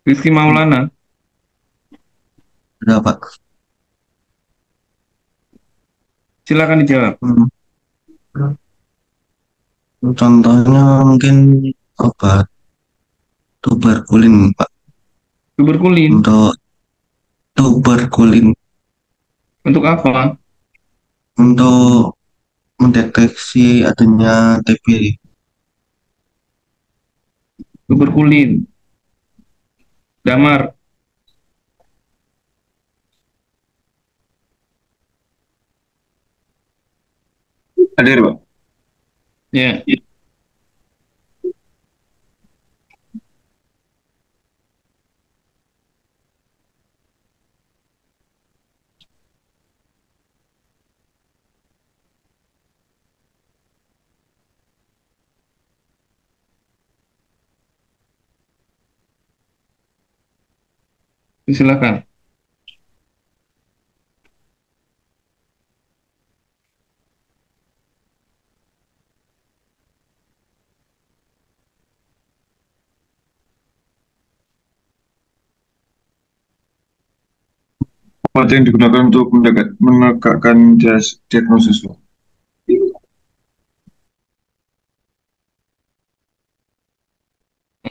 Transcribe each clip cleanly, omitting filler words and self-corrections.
Rizky Maulana, Udah, Pak. silakan dijawab. Hmm, Contohnya mungkin obat tuberkulin, Pak. Tuberkulin, Untuk tuberkulin, untuk apa? untuk mendeteksi adanya TB. Tuberkulin, damar, Hadir, Pak. ya, silakan. Obat yang digunakan untuk menegakkan diagnosis, Pak.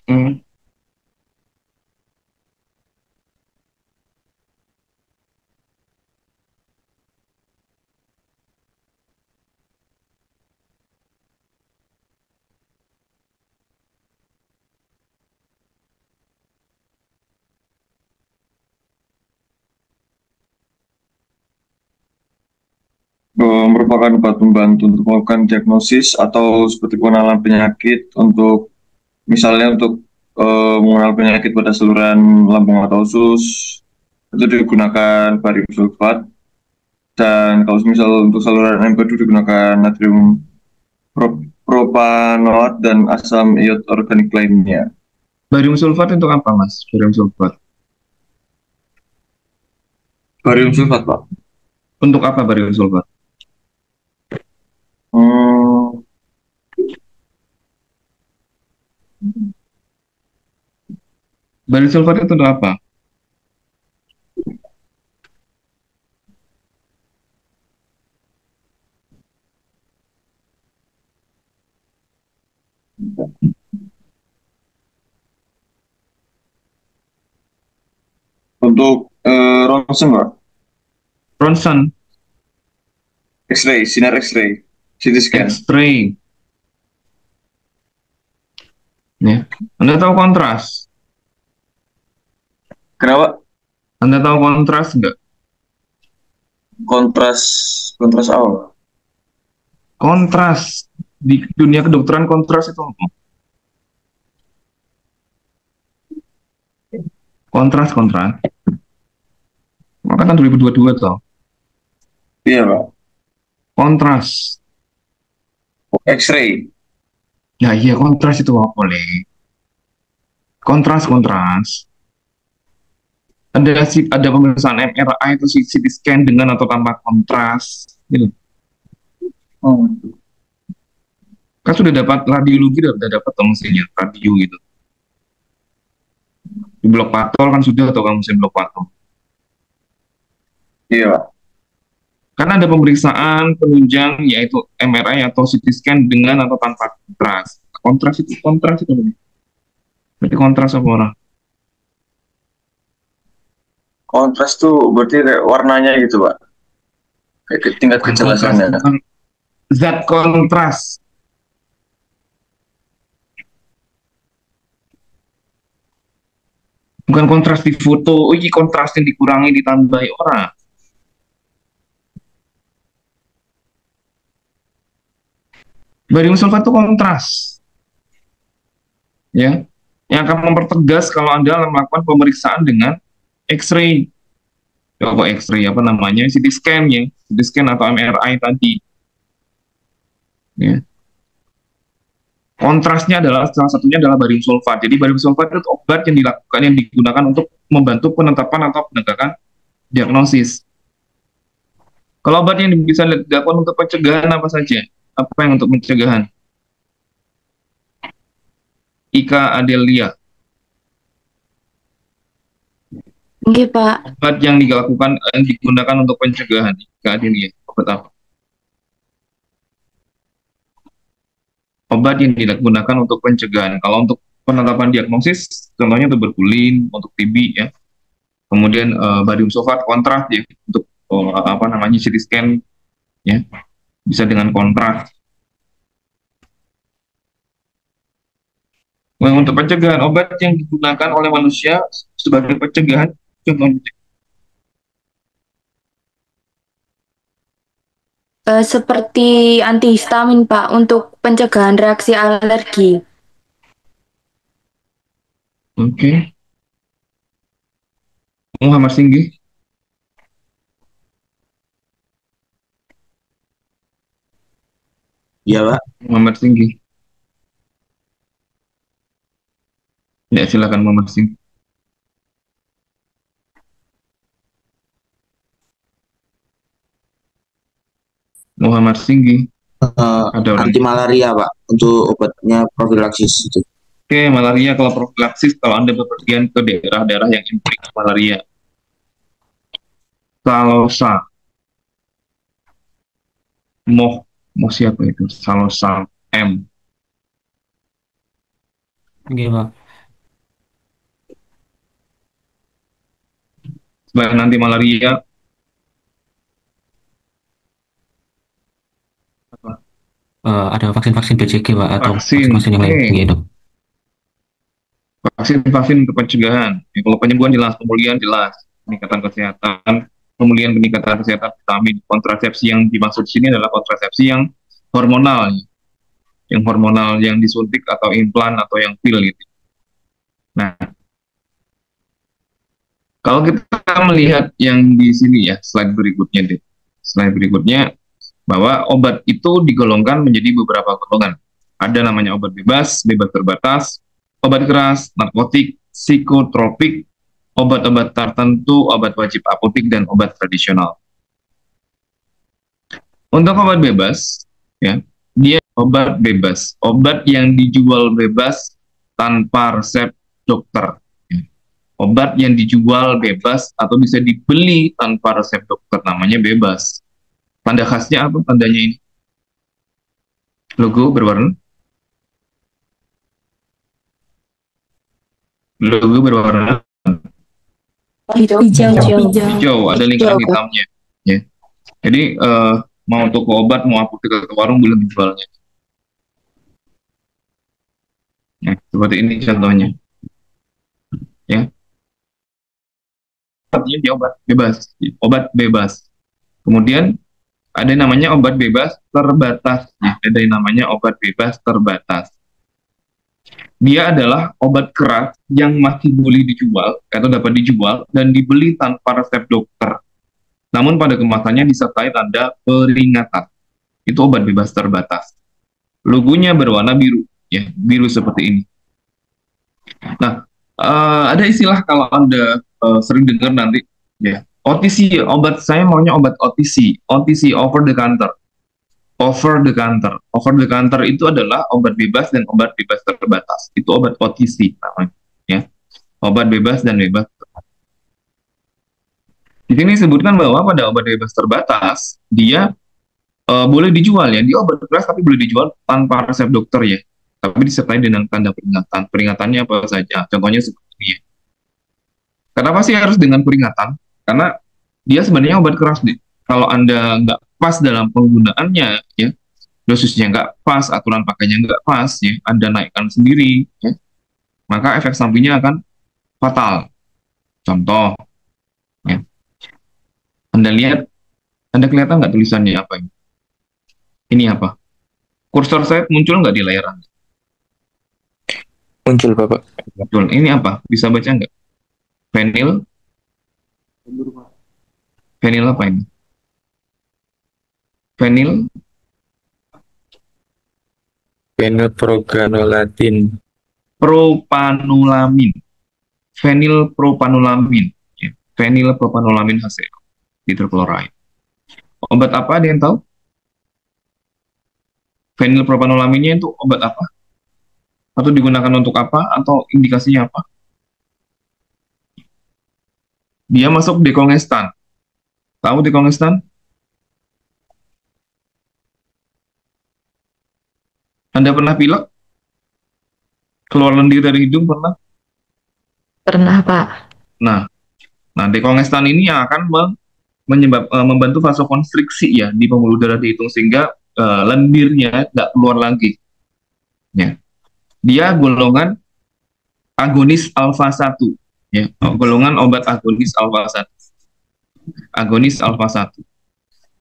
Mm. Merupakan obat pembantu untuk melakukan diagnosis atau seperti pengenalan penyakit untuk misalnya untuk mengenal penyakit pada saluran lambung atau usus itu digunakan barium sulfat, dan kalau misal untuk saluran empedu digunakan natrium propanoat dan asam iod organik lainnya. Barium sulfat untuk apa, Mas? Barium sulfat. Barium sulfat, Pak. Untuk apa barium sulfat? Hmm, Barium sulfat itu untuk apa? untuk ronsen, Pak. Ronsen, X-ray, sinar X-ray, CT scan. X-ray. Ya. Anda tahu kontras? Kenapa? Anda tahu kontras nggak? Kontras, kontras awal. Kontras di dunia kedokteran, kontras itu apa? Kontras, kontras. Maka kan 2022 toh. Iya, Pak. Kontras. X-ray. Ya iya, kontras itu apa, Le? Kontras, kontras. Ada pemeriksaan MRI atau CT scan dengan atau tanpa kontras. Gitu. Hmm. Kan sudah dapat radiologi, sudah dapat toh mesinnya radio gitu. Di blok patol kan sudah atau kamu mesin blok patol. Iya, Pak. Karena ada pemeriksaan penunjang yaitu MRI atau CT scan dengan atau tanpa kontras. Kontras itu. Berarti kontras apa orang? Kontras tuh berarti kayak warnanya gitu, Pak. Kayak tingkat Bukan kontras, kejelasannya. bukan zat kontras. Bukan kontras di foto. Oh, ini kontras yang dikurangi ditambahi orang. Barium sulfat itu kontras, ya, yang akan mempertegas kalau Anda melakukan pemeriksaan dengan X-ray, apa X-ray apa namanya, CT scan ya, CT scan atau MRI tadi. Ya. Kontrasnya adalah salah satunya adalah barium sulfat. Jadi barium sulfat itu obat yang digunakan untuk membantu penetapan atau penegakan diagnosis. Kalau obat yang bisa dilakukan untuk pencegahan apa saja? Apa yang untuk pencegahan? Ika Adelia. Nggih, Pak. Obat yang digunakan untuk pencegahan. Kak Adelia, obat apa? Obat yang digunakan untuk pencegahan. Kalau untuk penetapan diagnosis, contohnya tuberkulin untuk TB ya. Kemudian barium sulfat kontras ya untuk CT scan ya. Bisa dengan kontras. Nah, untuk pencegahan, obat yang digunakan oleh manusia sebagai pencegahan, contohnya Seperti antihistamin, Pak, untuk pencegahan reaksi alergi. Oke. Muhammad Singgi. Iya, Pak. Muhammad Singgi. Ya, silakan Muhammad Singgi. Muhammad Singgi. Ada orang. Anti malaria, Pak, untuk obatnya profilaksis itu. Oke, malaria kalau profilaksis, kalau Anda bepergian ke daerah-daerah yang endemik malaria. Salosa. Moh siapa itu? Salosa M. Oke, Pak. Sebagai nanti malaria. Ada vaksin-vaksin BCG, Pak, atau Vaksin, vaksin yang lain gitu. Vaksin untuk pencegahan. Ya, kalau penyembuhan jelas, pemulihan jelas, peningkatan kesehatan, peningkatan kesehatan vitamin. Kontrasepsi yang dimaksud di sini adalah kontrasepsi yang hormonal, yang disuntik atau implan atau yang pil gitu. Nah, kalau kita melihat yang di sini ya, slide berikutnya deh. Slide berikutnya, bahwa obat itu digolongkan menjadi beberapa golongan. Ada namanya obat bebas, bebas terbatas, obat keras, narkotik, psikotropik, obat-obat tertentu, obat wajib apotik, dan obat tradisional. Untuk obat bebas, ya, dia obat bebas, obat yang dijual bebas tanpa resep dokter. Obat yang dijual bebas atau bisa dibeli tanpa resep dokter, namanya bebas. Tanda khasnya apa? Tandanya ini. Logo berwarna. Logo berwarna Hijau. ada lingkaran hitamnya. Ya. Jadi mau toko obat, mau apotek atau warung boleh menjualnya. Nah, seperti ini contohnya. Ya. Artinya dia obat bebas. Kemudian ada yang namanya obat bebas terbatas. Ya, ada yang namanya obat bebas terbatas. Dia adalah obat keras yang masih boleh dijual atau dapat dijual dan dibeli tanpa resep dokter. Namun pada kemasannya disertai tanda peringatan. Itu obat bebas terbatas. Logonya berwarna biru, ya, biru seperti ini. Nah, ada istilah kalau Anda sering dengar nanti, ya, OTC, obat saya maunya obat OTC, over the counter. Over the counter itu adalah obat bebas dan obat bebas terbatas. Itu obat OTC namanya, ya. Obat bebas dan bebas terbatas. Di sini disebutkan bahwa pada obat bebas terbatas dia boleh dijual ya, dia obat keras tapi boleh dijual tanpa resep dokter ya. Tapi disertai dengan tanda peringatan. Peringatannya apa saja? Contohnya seperti ini ya. Kenapa sih harus dengan peringatan? Karena dia sebenarnya obat keras nih. Kalau Anda nggak pas dalam penggunaannya, ya, dosisnya nggak pas, aturan pakainya nggak pas, ya, Anda naikkan sendiri, ya, maka efek sampingnya akan fatal. Contoh, ya, Anda lihat, Anda kelihatan nggak tulisannya apa ini? Ini apa? Kursor saya muncul nggak di layar Anda? Muncul, Bapak. Muncul. Ini apa? Bisa baca nggak? Fenil? Fenil apa ini? Fenil? Fenilpropanolatin. Propanolamin. Fenil propanolamin. Ya. Fenil propanolamin HCl. Hidroklorid. Obat apa ada yang tahu? Fenil propanolaminnya itu obat apa? Atau digunakan untuk apa? Atau indikasinya apa? Dia masuk dekongestan. Tahu dekongestan? Anda pernah pilek? Keluar lendir dari hidung pernah? Pernah, Pak. Nah, dekongestan ini yang akan membantu vasokonstriksi ya di pembuluh darah di hidung sehingga lendirnya nggak keluar lagi. Ya. Dia golongan agonis alfa 1. Ya, golongan obat agonis alfa 1. Agonis alfa 1.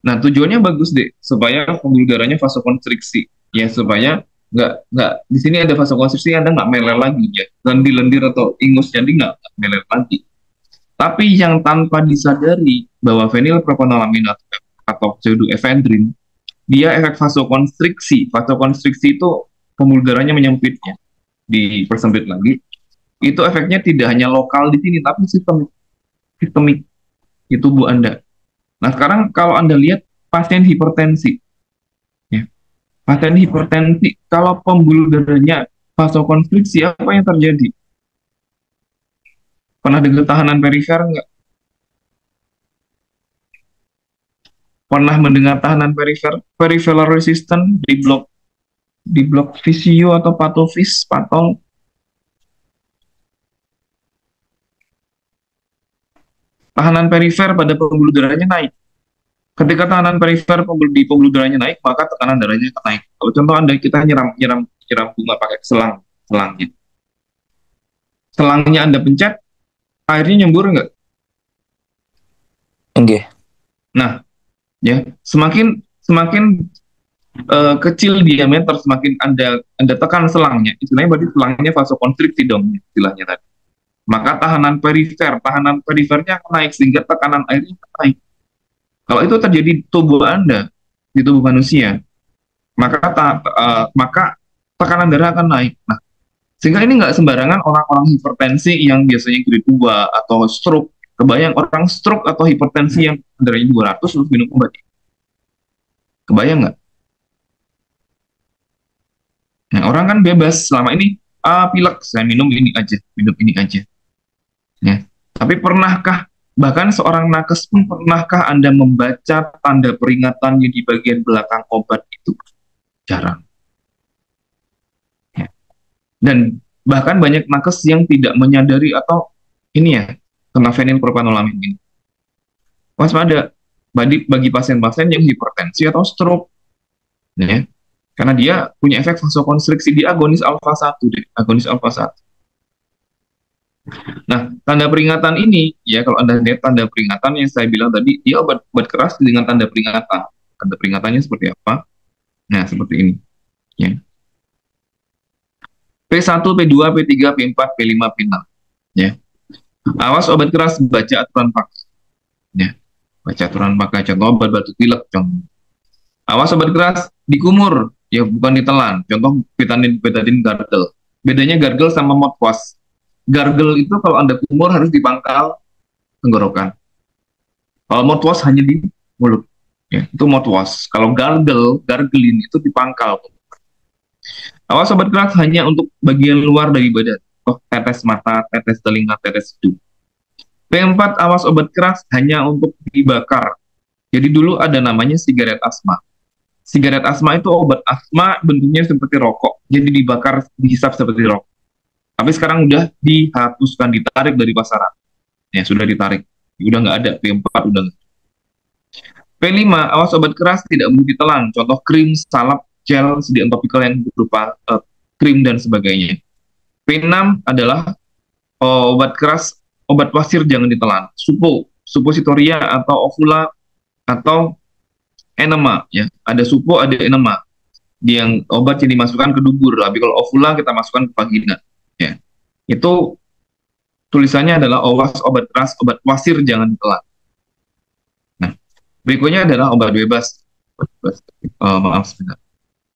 Nah, tujuannya bagus deh, supaya pembuluh darahnya vasokonstriksi. Ya, supaya nggak di sini ada vasokonstriksi, Anda nggak meler lagi ya. Lendir-lendir atau ingus jadi nggak meler lagi. Tapi yang tanpa disadari bahwa fenilpropanolamin atau pseudoephedrine, dia efek vasokonstriksi. Vasokonstriksi itu pembuluh darahnya menyempitnya, dipersempit lagi. Itu efeknya tidak hanya lokal di sini, tapi sistemik di tubuh Anda. Nah, sekarang kalau Anda lihat pasien hipertensi, ya, pasien hipertensi, kalau pembuluh darahnya vasokonstriksi, apa yang terjadi? Pernah dengar tahanan perifer nggak? Pernah mendengar tahanan perifer? Peripheral resistant di blok visio atau patofis, patol. Tahanan perifer pada pembuluh darahnya naik. Ketika tahanan perifer di pembuluh darahnya naik, maka tekanan darahnya akan naik. Kalau contoh Anda kita nyiram bunga pakai selang gitu. Selangnya Anda pencet, airnya nyembur nggak? Enggak. Nah, ya semakin semakin kecil diameter, semakin Anda tekan selangnya. Istilahnya berarti selangnya vasokonstriksi dong, istilahnya tadi. Maka tahanan perifernya akan naik sehingga tekanan airnya akan naik. Kalau itu terjadi di tubuh Anda, di tubuh manusia, maka tekanan darah akan naik. Nah, sehingga ini nggak sembarangan orang-orang hipertensi yang biasanya grade 2 atau stroke. Kebayang orang stroke atau hipertensi yang darahnya 200 terus minum obat. Kebayang nggak? Nah, orang kan bebas selama ini, pilek, saya minum ini aja, minum ini aja. Ya. Tapi pernahkah, bahkan seorang nakes pun pernahkah Anda membaca tanda peringatannya di bagian belakang obat itu? Jarang. Ya. Dan bahkan banyak nakes yang tidak menyadari atau ini ya, kena fenilpropanolamin ini. Waspada bagi pasien-pasien yang hipertensi atau stroke. Ya. Karena dia punya efek vasokonstriksi di agonis alfa 1 deh, agonis alfa 1. Nah, tanda peringatan ini, ya kalau Anda lihat tanda peringatan yang saya bilang tadi, dia obat keras dengan tanda peringatan. Tanda peringatannya seperti apa? Nah, seperti ini. Ya. P1, P2, P3, P4, P5, P6. Ya. Awas obat keras, baca aturan pakai. Ya. Baca aturan pakai, contoh obat batuk pilek. Contoh. Awas obat keras, dikumur, ya bukan ditelan. Contoh betadine gargle. Bedanya gargle sama mouthwash. Gargle itu kalau Anda kumur harus di pangkal tenggorokan. Kalau mouthwash hanya di mulut. Ya, itu mouthwash. Kalau gargling itu di pangkal. Awas obat keras hanya untuk bagian luar dari badan. Oh, tetes mata, tetes telinga, tetes hidung. P4, awas obat keras hanya untuk dibakar. Jadi dulu ada namanya sigaret asma. Sigaret asma itu obat asma bentuknya seperti rokok. Jadi dibakar, dihisap seperti rokok. Tapi sekarang udah dihapuskan, ditarik dari pasaran. Ya, sudah ditarik. Udah nggak ada, P4 udah nggak. P5, awas obat keras tidak boleh ditelan. Contoh krim, salep, gel, sediaan topikal yang berupa krim dan sebagainya. P6 adalah obat keras, obat pasir jangan ditelan. Suppositoria atau ovula atau enema. Ya. Ada supo, ada enema. Yang obat yang dimasukkan ke dubur. Tapi kalau ovula kita masukkan ke vagina. Ya. Itu tulisannya adalah awas obat keras, obat pasir jangan ditelan. Nah, berikutnya adalah obat bebas. Maaf sebentar.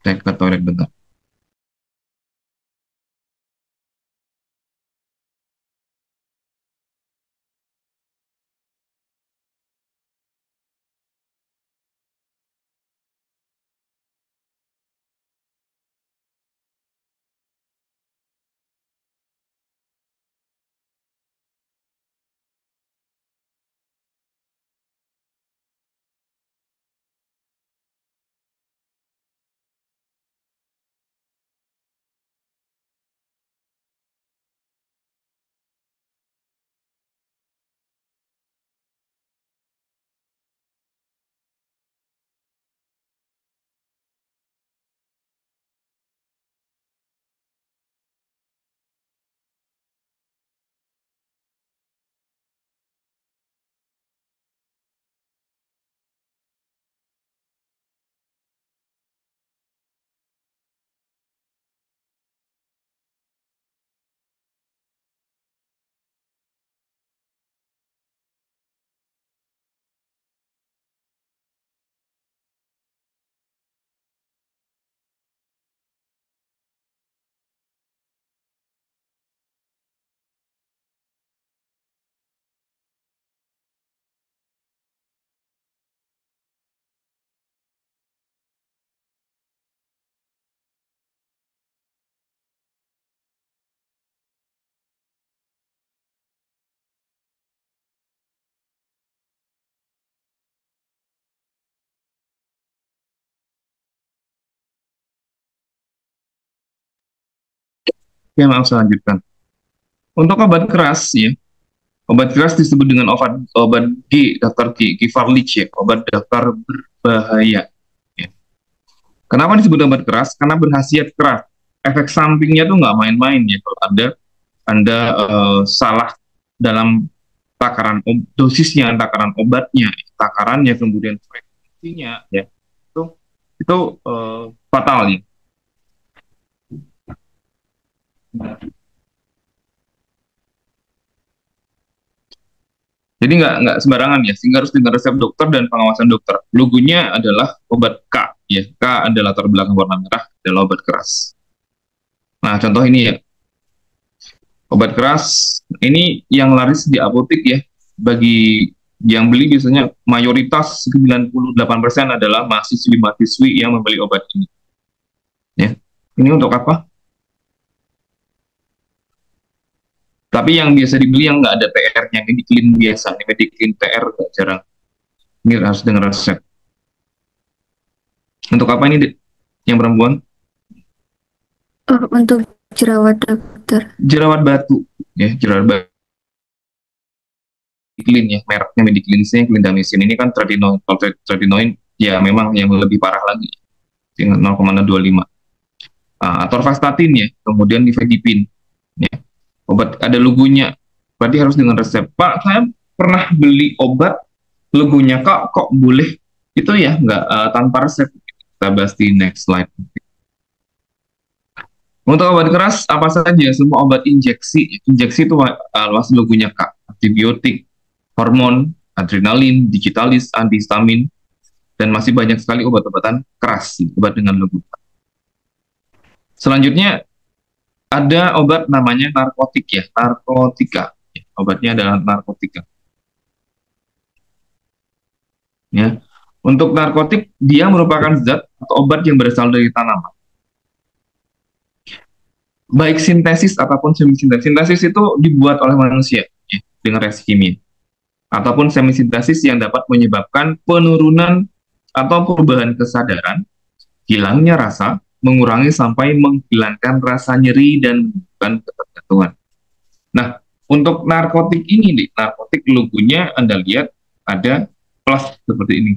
Saya ke toilet bentar. Oke, maaf saya lanjutkan. Untuk obat keras ya, obat keras disebut dengan obat G, daftar G, Givarlich ya, obat daftar berbahaya. Ya. Kenapa disebut obat keras? Karena berkhasiat keras. Efek sampingnya tuh nggak main-main ya. Kalau Anda salah dalam dosisnya, takaran obatnya, takarannya, kemudian frekuensinya, ya, itu fatal ya. Jadi nggak sembarangan ya, sehingga harus dengan resep dokter dan pengawasan dokter. Logonya adalah obat K, ya. K adalah latar belakang warna merah, adalah obat keras. Nah, contoh ini ya, obat keras ini yang laris di apotek ya. Bagi yang beli biasanya mayoritas 98% adalah mahasiswi-mahasiswi yang membeli obat ini. Ya, ini untuk apa? Tapi yang biasa dibeli yang nggak ada TR-nya, ini Mediclean biasa, ini Mediclean TR nggak jarang. Ini harus dengan resep. Untuk apa ini, Dek? Yang perempuan? Untuk jerawat, dokter. Jerawat batu, ya, jerawat batu. Mediclean ya, mereknya Mediclean, clindamycin. Ini kan tretinoin. Kalau tretinoin, ya memang yang lebih parah lagi, 0,25. Atorvastatin ya, kemudian nifedipin. Ya. Obat ada logonya, berarti harus dengan resep. Pak, saya pernah beli obat, logonya kok boleh itu ya, nggak tanpa resep. Kita bahas di next slide. Untuk obat keras apa saja? Semua obat injeksi. Injeksi itu luas logonya K. Antibiotik, hormon, adrenalin, digitalis, antihistamin, dan masih banyak sekali obat-obatan keras, obat dengan logo K. Selanjutnya ada obat namanya narkotik ya, narkotika. Obatnya adalah narkotika. Ya. Untuk narkotik, dia merupakan zat atau obat yang berasal dari tanaman. Baik sintesis ataupun semisintesis. Sintesis itu dibuat oleh manusia ya, dengan reaksi kimia. Ataupun semisintesis yang dapat menyebabkan penurunan atau perubahan kesadaran, hilangnya rasa, mengurangi sampai menghilangkan rasa nyeri dan bukan ketergantungan. Nah, untuk narkotik ini, narkotik logonya Anda lihat ada plus seperti ini.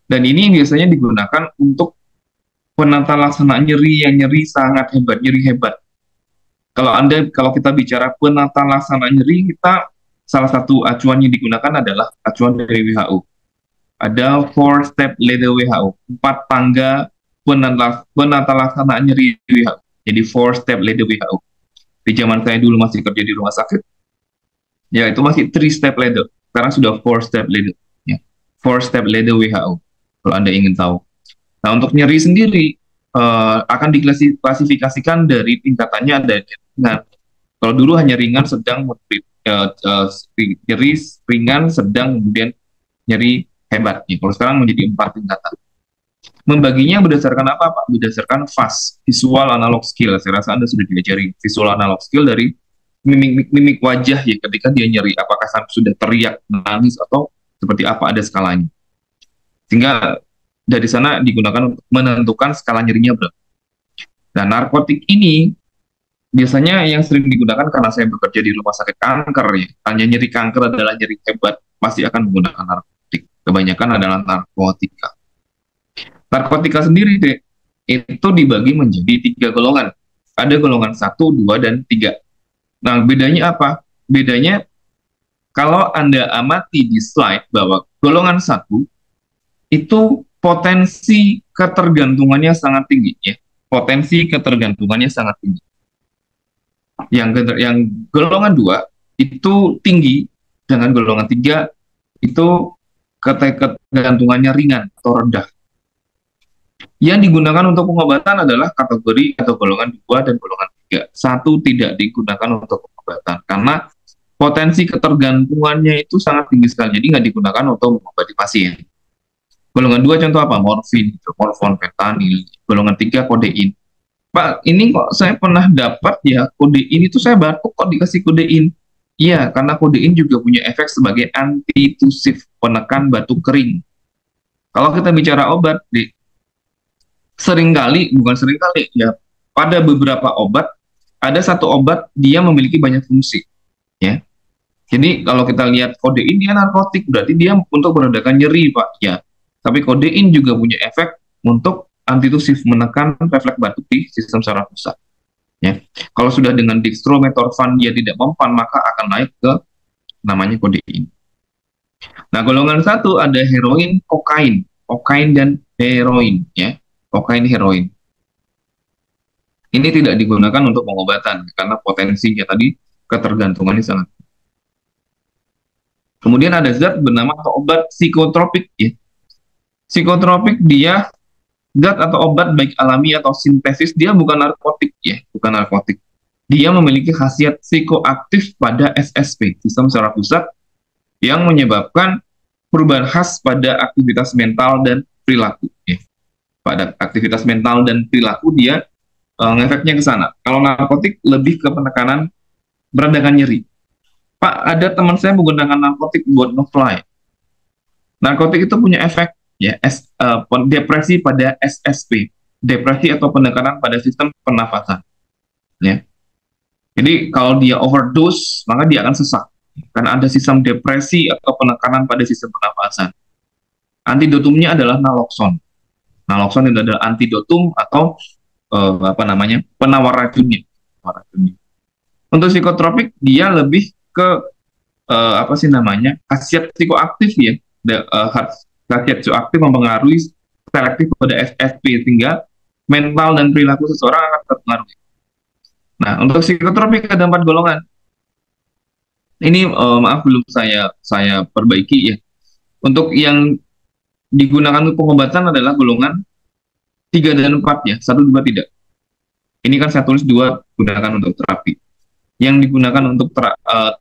Dan ini biasanya digunakan untuk penata laksana nyeri yang nyeri sangat hebat, nyeri hebat. Kalau kita bicara penata laksana nyeri, kita salah satu acuan yang digunakan adalah acuan dari WHO. Ada 4-step ladder WHO, 4 tangga penata laksana nyeri WHO. Jadi 4-step ladder WHO. Di zaman saya dulu masih kerja di rumah sakit, ya itu masih 3-step ladder. Sekarang sudah 4-step ladder. Ya. 4-step ladder WHO. Kalau Anda ingin tahu. Nah, untuk nyeri sendiri akan diklasifikasikan dari tingkatannya ada ringan. Kalau dulu hanya ringan, sedang, nyeri ringan, sedang, kemudian nyeri hebat. Ya. Kalau sekarang menjadi 4 tingkatan. Membaginya berdasarkan apa, Pak? Berdasarkan VAS, visual analog skill. Saya rasa Anda sudah diajari visual analog skill dari mimik wajah ya ketika dia nyeri. Apakah sudah teriak, menangis, atau seperti apa, ada skalanya. Sehingga dari sana digunakan untuk menentukan skala nyerinya berapa. Nah, narkotik ini biasanya yang sering digunakan karena saya bekerja di rumah sakit kanker ya. Hanya nyeri kanker adalah nyeri hebat, pasti akan menggunakan narkotik. Kebanyakan adalah narkotika. Narkotika sendiri itu dibagi menjadi 3 golongan. Ada golongan 1, 2, dan 3. Nah, bedanya apa? Bedanya kalau Anda amati di slide bahwa golongan 1 itu potensi ketergantungannya sangat tinggi ya. Potensi ketergantungannya sangat tinggi. Yang golongan 2 itu tinggi, dengan golongan 3 itu ketergantungannya ringan atau rendah. Yang digunakan untuk pengobatan adalah kategori atau golongan 2 dan golongan 3. 1 tidak digunakan untuk pengobatan karena potensi ketergantungannya itu sangat tinggi sekali. Jadi nggak digunakan untuk mengobati pasien. Golongan 2 contoh apa? Morfin, morfin, fentanyl. Golongan 3 kodein. Pak, ini kok saya pernah dapat ya kodein itu saya batuk kok dikasih kodein. Iya, karena kodein juga punya efek sebagai antitusif, penekan batuk kering. Kalau kita bicara obat, bukan seringkali ya pada beberapa obat, ada satu obat dia memiliki banyak fungsi, ya. Jadi kalau kita lihat kodein dia narkotik, berarti dia untuk meredakan nyeri, Pak. Ya. Tapi kodein juga punya efek untuk antitusif, menekan refleks batuk di sistem saraf pusat. Ya. Kalau sudah dengan dextrometorphan dia tidak mempan, maka akan naik ke namanya kodein. Nah, golongan satu ada heroin, kokain dan heroin, ya. Kokain, heroin. Ini tidak digunakan untuk pengobatan karena potensinya tadi ketergantungan ini sangat. Kemudian ada zat bernama atau obat psikotropik, ya. Psikotropik dia zat atau obat baik alami atau sintesis, dia bukan narkotik, ya, bukan narkotik. Dia memiliki khasiat psikoaktif pada SSP, sistem saraf pusat, yang menyebabkan perubahan khas pada aktivitas mental dan perilaku, ya. Pada aktivitas mental dan perilaku dia ngefeknya ke sana. Kalau narkotik lebih ke penekanan meredakan nyeri. Pak, ada teman saya menggunakan narkotik buat no-fly. Narkotik itu punya efek, ya, depresi pada SSP, depresi atau penekanan pada sistem pernafasan, ya. Jadi kalau dia overdose, maka dia akan sesak, karena ada sistem depresi atau penekanan pada sistem pernafasan. Antidotumnya adalah naloxon. Naloxon itu adalah antidotum atau penawar racunnya. Untuk psikotropik dia lebih ke khasiat psikoaktif, ya. Khasiat psikoaktif mempengaruhi selektif pada SSP sehingga mental dan perilaku seseorang akan terpengaruh. Nah, untuk psikotropik ada 4 golongan. Ini maaf belum saya perbaiki, ya. Untuk yang digunakan untuk pengobatan adalah golongan 3 dan 4, ya. 1, 2 tidak. Ini kan saya tulis 2 gunakan untuk terapi. Yang digunakan untuk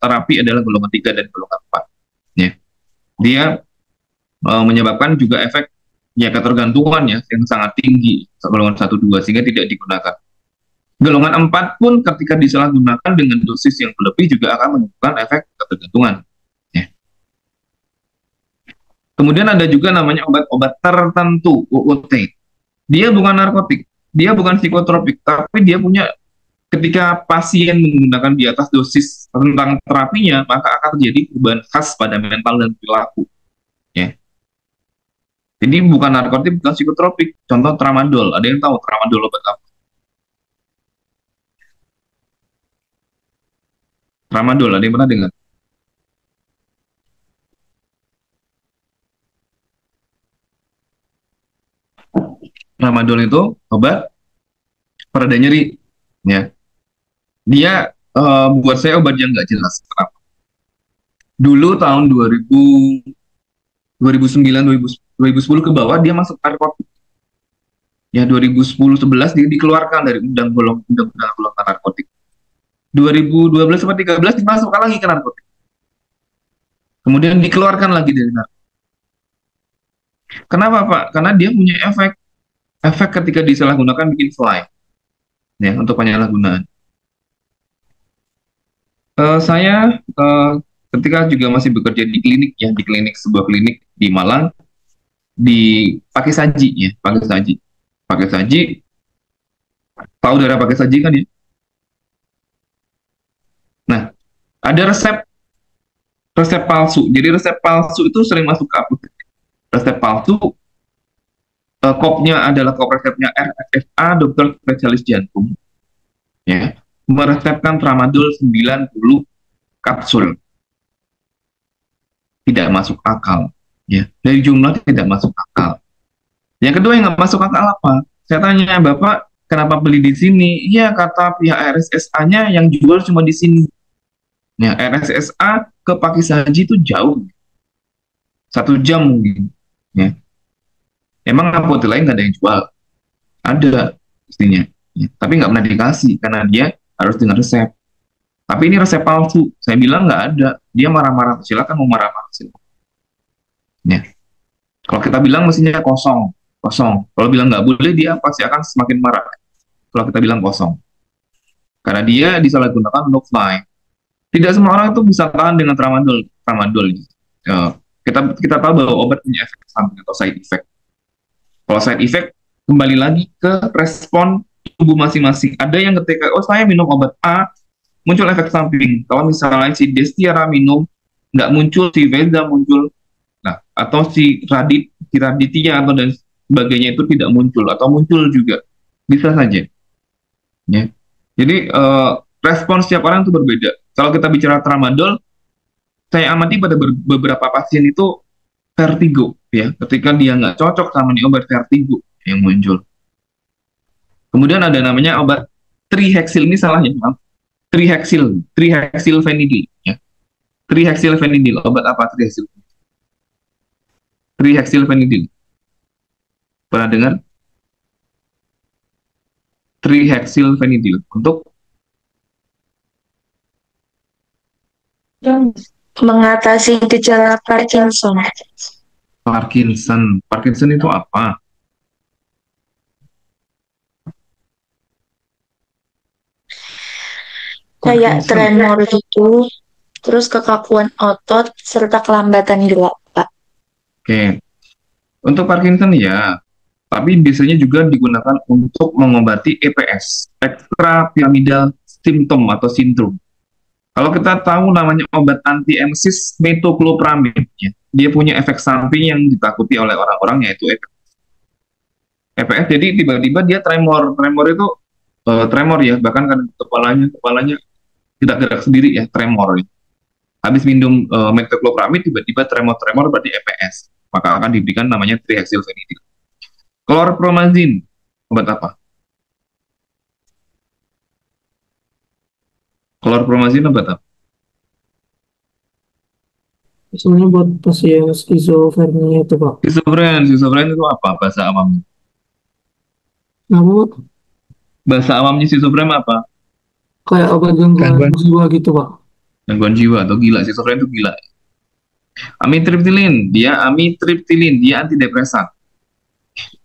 terapi adalah golongan 3 dan golongan 4. Ya. Dia menyebabkan juga efek, ya, ketergantungan, ya, yang sangat tinggi, golongan 1, 2, sehingga tidak digunakan. Golongan 4 pun ketika disalahgunakan dengan dosis yang berlebih juga akan menimbulkan efek ketergantungan. Ya. Kemudian ada juga namanya obat-obat tertentu, OOT. Dia bukan narkotik, dia bukan psikotropik, tapi dia punya, ketika pasien menggunakan di atas dosis tentang terapinya, maka akan terjadi perubahan khas pada mental dan perilaku. Ya. Jadi bukan narkotik, bukan psikotropik. Contoh tramadol. Ada yang tahu tramadol obat apa? Tramadol, ada yang pernah dengar? Tramadol itu obat pereda nyeri, ya. Dia buat saya obat yang nggak jelas. Kenapa? Dulu tahun 2009, 2010 ke bawah dia masuk narkotik. Ya, 2010-11 dia dikeluarkan dari undang-undang golongan narkotik. 2012 sampai 13 dimasukkan lagi ke narkotik. Kemudian dikeluarkan lagi dari narkotik. Kenapa, Pak? Karena dia punya efek ketika disalahgunakan bikin fly, ya, untuk penyalahgunaan. Saya ketika juga masih bekerja di klinik, ya, di sebuah klinik di Malang, pakai saji, ya, pakai saji. Tahu daerah pakai saji kan, ya? Nah, ada resep palsu. Jadi resep palsu itu sering masuk ke apotek. Resep palsu, kopnya adalah kop resepnya RFA, dokter spesialis jantung, ya, meresepkan tramadol 90 kapsul. Tidak masuk akal, ya. Dari jumlah tidak masuk akal. Yang kedua yang nggak masuk akal apa? Saya tanya, Bapak kenapa beli di sini? Iya, kata pihak RSSA-nya yang jual cuma di sini. Ya, RSSA ke Pakisaji itu jauh, 1 jam mungkin, ya. Emang apotek lain nggak ada yang jual? Ada, pastinya, ya. Tapi nggak pernah dikasih karena dia harus dengan resep. Tapi ini resep palsu. Saya bilang nggak ada. Dia marah-marah. Silakan mau marah-marah. Ya. Kalau kita bilang mesinnya kosong. Kalau bilang nggak boleh, dia pasti akan semakin marah. Kalau kita bilang kosong. Karena dia disalahgunakan untuk fly. Tidak semua orang itu bisa tahan dengan tramadol. Kita tahu bahwa obat punya efek samping atau side effect. Kalau side effect, kembali lagi ke respon tubuh masing-masing. Ada yang ketika saya minum obat A muncul efek samping. Kalau misalnya si Destiara minum nggak muncul, si Veza muncul. Nah, atau si Raditya atau dan sebagainya itu tidak muncul atau muncul juga. Bisa saja. Ya. Jadi respons setiap orang itu berbeda. Kalau kita bicara tramadol, saya amati pada beberapa pasien itu vertigo, ya. Ketika dia nggak cocok sama nih obat vertigo yang muncul. Kemudian ada namanya obat trihexyl, ini salah ya, maaf. Trihexylphenidil, ya. Trihexylphenidil, obat apa trihexyl? Trihexylphenidil. Pernah dengar? Trihexylphenidil untuk Mengatasi gejala Parkinson. Parkinson. Parkinson itu apa? Kayak Parkinson. tremor gitu, terus kekakuan otot, serta kelambatan gerak, Pak. Oke. Untuk Parkinson ya, tapi biasanya juga digunakan untuk mengobati EPS, extrapyramidal symptom atau sindrom. Kalau kita tahu namanya obat anti-emesis metoclopramid, ya, dia punya efek samping yang ditakuti oleh orang-orang, yaitu EPS. Jadi tiba-tiba dia tremor itu tremor ya, bahkan kan kepalanya tidak gerak sendiri ya, tremor. Ya. Habis minum metoclopramid tiba-tiba tremor berarti EPS, maka akan diberikan namanya trihexylphenidil. Chlorpromazine, obat apa? Chlorpromazine obat apa? Sebenarnya buat pasien skizofrenia itu Pak. Schizophrenia itu apa bahasa awamnya? Namun Bahasa awamnya schizophrenia apa? kayak obat gangguan jiwa gitu Pak. Gangguan jiwa atau gila. Schizophrenia itu gila. Amitriptilin, dia antidepresan.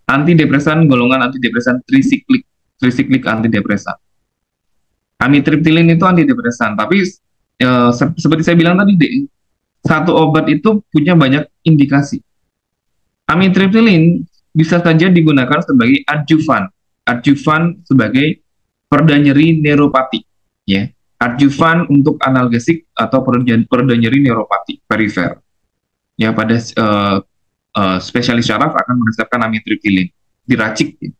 Antidepresan golongan antidepresan trisiklik antidepresan. Amitriptilin itu antidepresan, tapi seperti saya bilang tadi, satu obat itu punya banyak indikasi. Amitriptilin bisa saja digunakan sebagai adjuvan sebagai pereda nyeri neuropati, ya. Adjuvan untuk analgesik atau pereda nyeri neuropati perifer. Ya, pada spesialis syaraf akan meresepkan amitriptilin, diracik. Ya.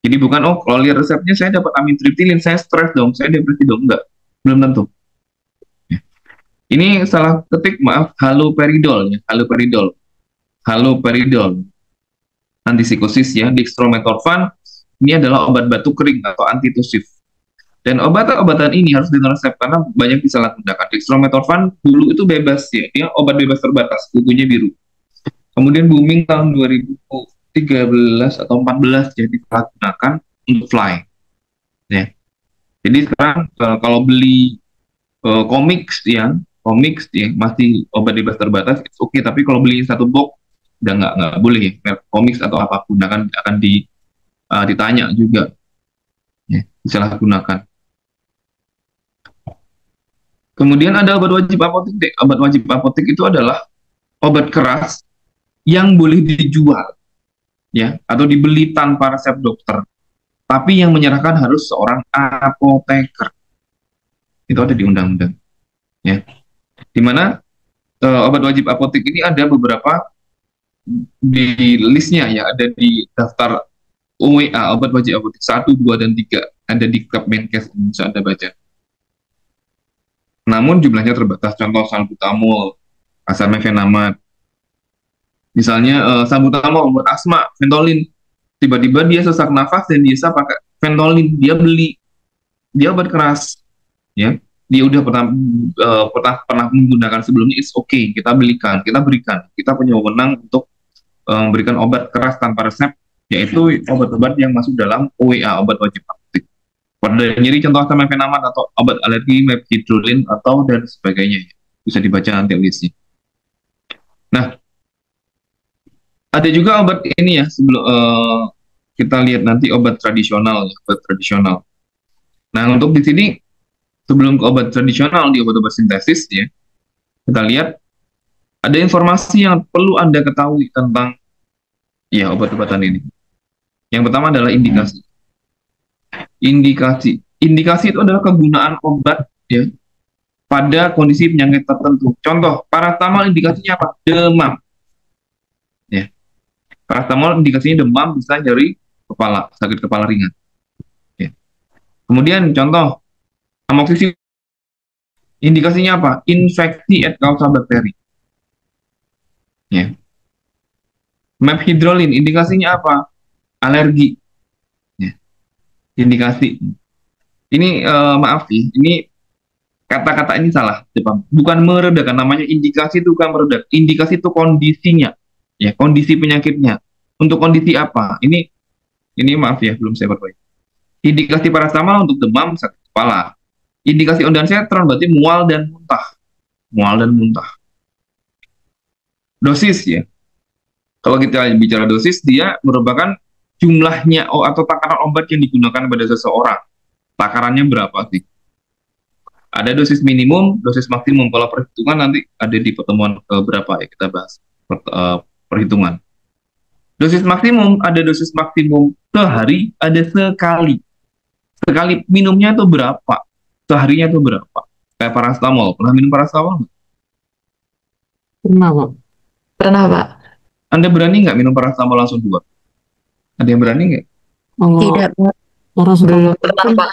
Jadi bukan, kalau lihat resepnya saya dapat amitriptilin, saya stres dong, saya depresi dong, enggak, belum tentu. Ya. Ini salah ketik, maaf, haloperidol, ya, haloperidol, antipsikosis ya, dextromethorphan, ini adalah obat batuk kering atau antitusif. Dan obat-obatan ini harus diresep karena banyak disalahgunakan. Dextromethorphan dulu itu bebas ya, dia obat bebas terbatas, bukunya biru. Kemudian booming tahun 2013 atau 14 jadi digunakan untuk fly. Ya. Jadi sekarang kalau beli komik ya masih obat bebas terbatas, oke. Tapi kalau beli satu box udah nggak boleh ya. Komik atau apapun akan ditanya juga, ya, disalahgunakan. Kemudian ada obat wajib apotek. Obat wajib apotek itu adalah obat keras yang boleh dijual, ya, atau dibeli tanpa resep dokter. Tapi yang menyerahkan harus seorang apoteker. Itu ada di undang-undang, ya. Di mana obat wajib apotek ini ada beberapa di listnya, ya, ada di daftar OWA, obat wajib apotek 1, 2, dan 3, ada di Kemenkes, bisa Anda baca. Namun jumlahnya terbatas, contoh salbutamol, asamefenamat. Misalnya salbutamol buat asma, Ventolin, tiba-tiba dia sesak nafas dan dia pakai Ventolin, dia beli, dia obat keras, ya, dia udah pernah menggunakan sebelumnya, it's okay, kita berikan, kita punya wewenang untuk memberikan obat keras tanpa resep, yaitu obat-obat yang masuk dalam OWA, obat wajib apotek. Pada nyeri contoh asamefenamat atau obat alergi, mepidrolin atau dan sebagainya, bisa dibaca nanti listnya. Nah, ada juga obat ini ya, sebelum kita lihat nanti obat tradisional. Nah, untuk di sini sebelum ke obat tradisional, di obat-obat sintesis ya, kita lihat ada informasi yang perlu Anda ketahui tentang ya obat-obatan ini. Yang pertama adalah indikasi. Indikasi. Indikasi itu adalah kegunaan obat ya pada kondisi penyakit tertentu. Contoh, paracetamol indikasinya apa? Demam. Ya. Paracetamol indikasinya demam, bisa nyeri kepala, sakit kepala ringan. Ya. Kemudian contoh, amoksisilin indikasinya apa? Infeksi et causa bakteri. Ya. Methadone indikasinya apa? Alergi. Ya. Indikasi. Ini maaf ya, ini kata-kata ini salah, Jepang. Bukan meredakan, namanya indikasi itu bukan meredak. Indikasi itu kondisinya, ya, kondisi penyakitnya. Untuk kondisi apa? Ini maaf ya, belum saya perbaiki. Indikasi paracetamol untuk demam, sakit kepala. Indikasi ondansetron berarti mual dan muntah. Mual dan muntah. Dosis ya. Kalau kita bicara dosis, dia merupakan jumlahnya atau takaran obat yang digunakan pada seseorang. Takarannya berapa sih? Ada dosis minimum, dosis maksimum. Kalau perhitungan nanti ada di pertemuan berapa ya kita bahas perhitungan. Dosis maksimum, ada dosis maksimum sehari, ada sekali. Sekali minumnya itu berapa? Seharinya itu berapa? Kayak paracetamol. Pernah minum paracetamol? Pernah, Pak. Pernah, Pak? Anda berani nggak minum paracetamol langsung 2? Ada yang berani nggak? Kalau Tidak, Pak. paracetamol Pernah, kan Pak.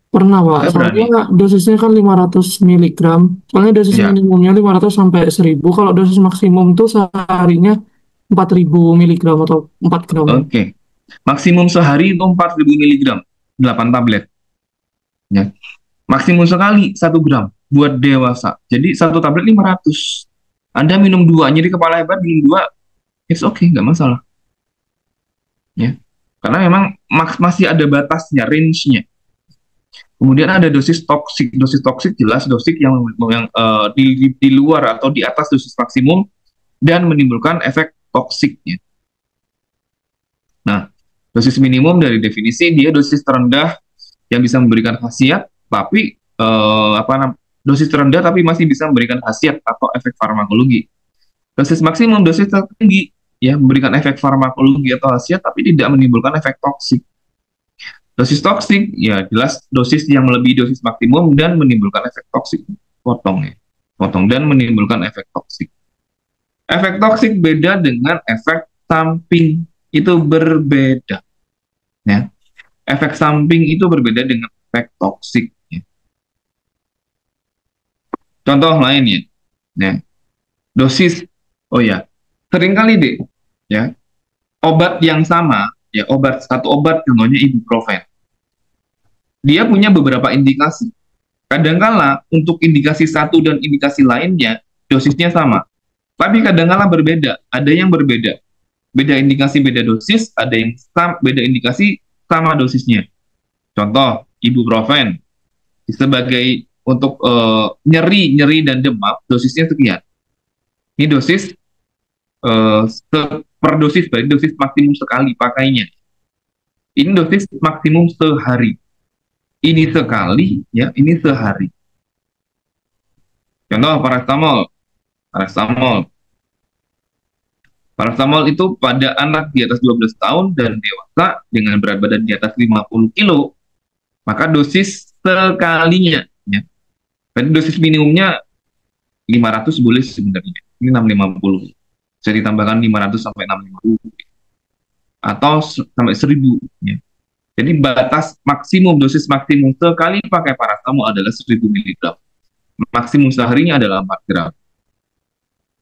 pernah, Pak. Nggak berani. Soalnya dosisnya kan 500 mg. Soalnya dosis Ya. minimumnya 500 sampai 1000. Kalau dosis maksimum tuh seharinya 4000 mg atau 4 gram. Oke. Maksimum sehari itu 4000 mg, 8 tablet. Ya. Maksimum sekali 1 gram buat dewasa. Jadi 1 tablet 500. Anda minum 2, nyeri kepala hebat, minum 2, it's okay, nggak masalah. Ya. Karena memang masih ada batasnya, range-nya. Kemudian ada dosis toksik. Dosis toksik jelas dosis yang di luar atau di atas dosis maksimum dan menimbulkan efek toksiknya. Nah, dosis minimum dari definisi dia dosis terendah yang bisa memberikan khasiat, tapi dosis terendah tapi masih bisa memberikan khasiat atau efek farmakologi. Dosis maksimum dosis tertinggi ya memberikan efek farmakologi atau khasiat tapi tidak menimbulkan efek toksik. Dosis toksik ya jelas dosis yang melebihi dosis maksimum dan menimbulkan efek toksik. Potong dan menimbulkan efek toksik. Efek toksik beda dengan efek samping, itu berbeda. Ya. Efek samping itu berbeda dengan efek toksik. Ya. Contoh lainnya, ya. Dosis, seringkali deh, ya, obat yang sama, ya, satu obat contohnya ibuprofen. Dia punya beberapa indikasi. Kadangkala untuk indikasi satu dan indikasi lainnya dosisnya sama, tapi kadangkala berbeda. Ada yang berbeda, beda indikasi, beda dosis. Ada yang beda indikasi, sama dosisnya. Contoh ibuprofen sebagai untuk nyeri dan demam dosisnya sekian. Ini dosis per dosis, berarti dosis maksimum sekali pakainya. Ini dosis maksimum sehari. Ini sekali, ya, ini sehari. Contoh paracetamol itu pada anak di atas 12 tahun dan dewasa dengan berat badan di atas 50 kilo, maka dosis sekalinya, ya. Berarti dosis minimumnya 500 boleh sebenarnya. Ini 650. Bisa ditambahkan 500 sampai 650. Atau sampai 1000, ya. Jadi batas maksimum, dosis maksimum sekali pakai paracetamol adalah 1000 mg. Maksimum seharinya adalah 4 gram.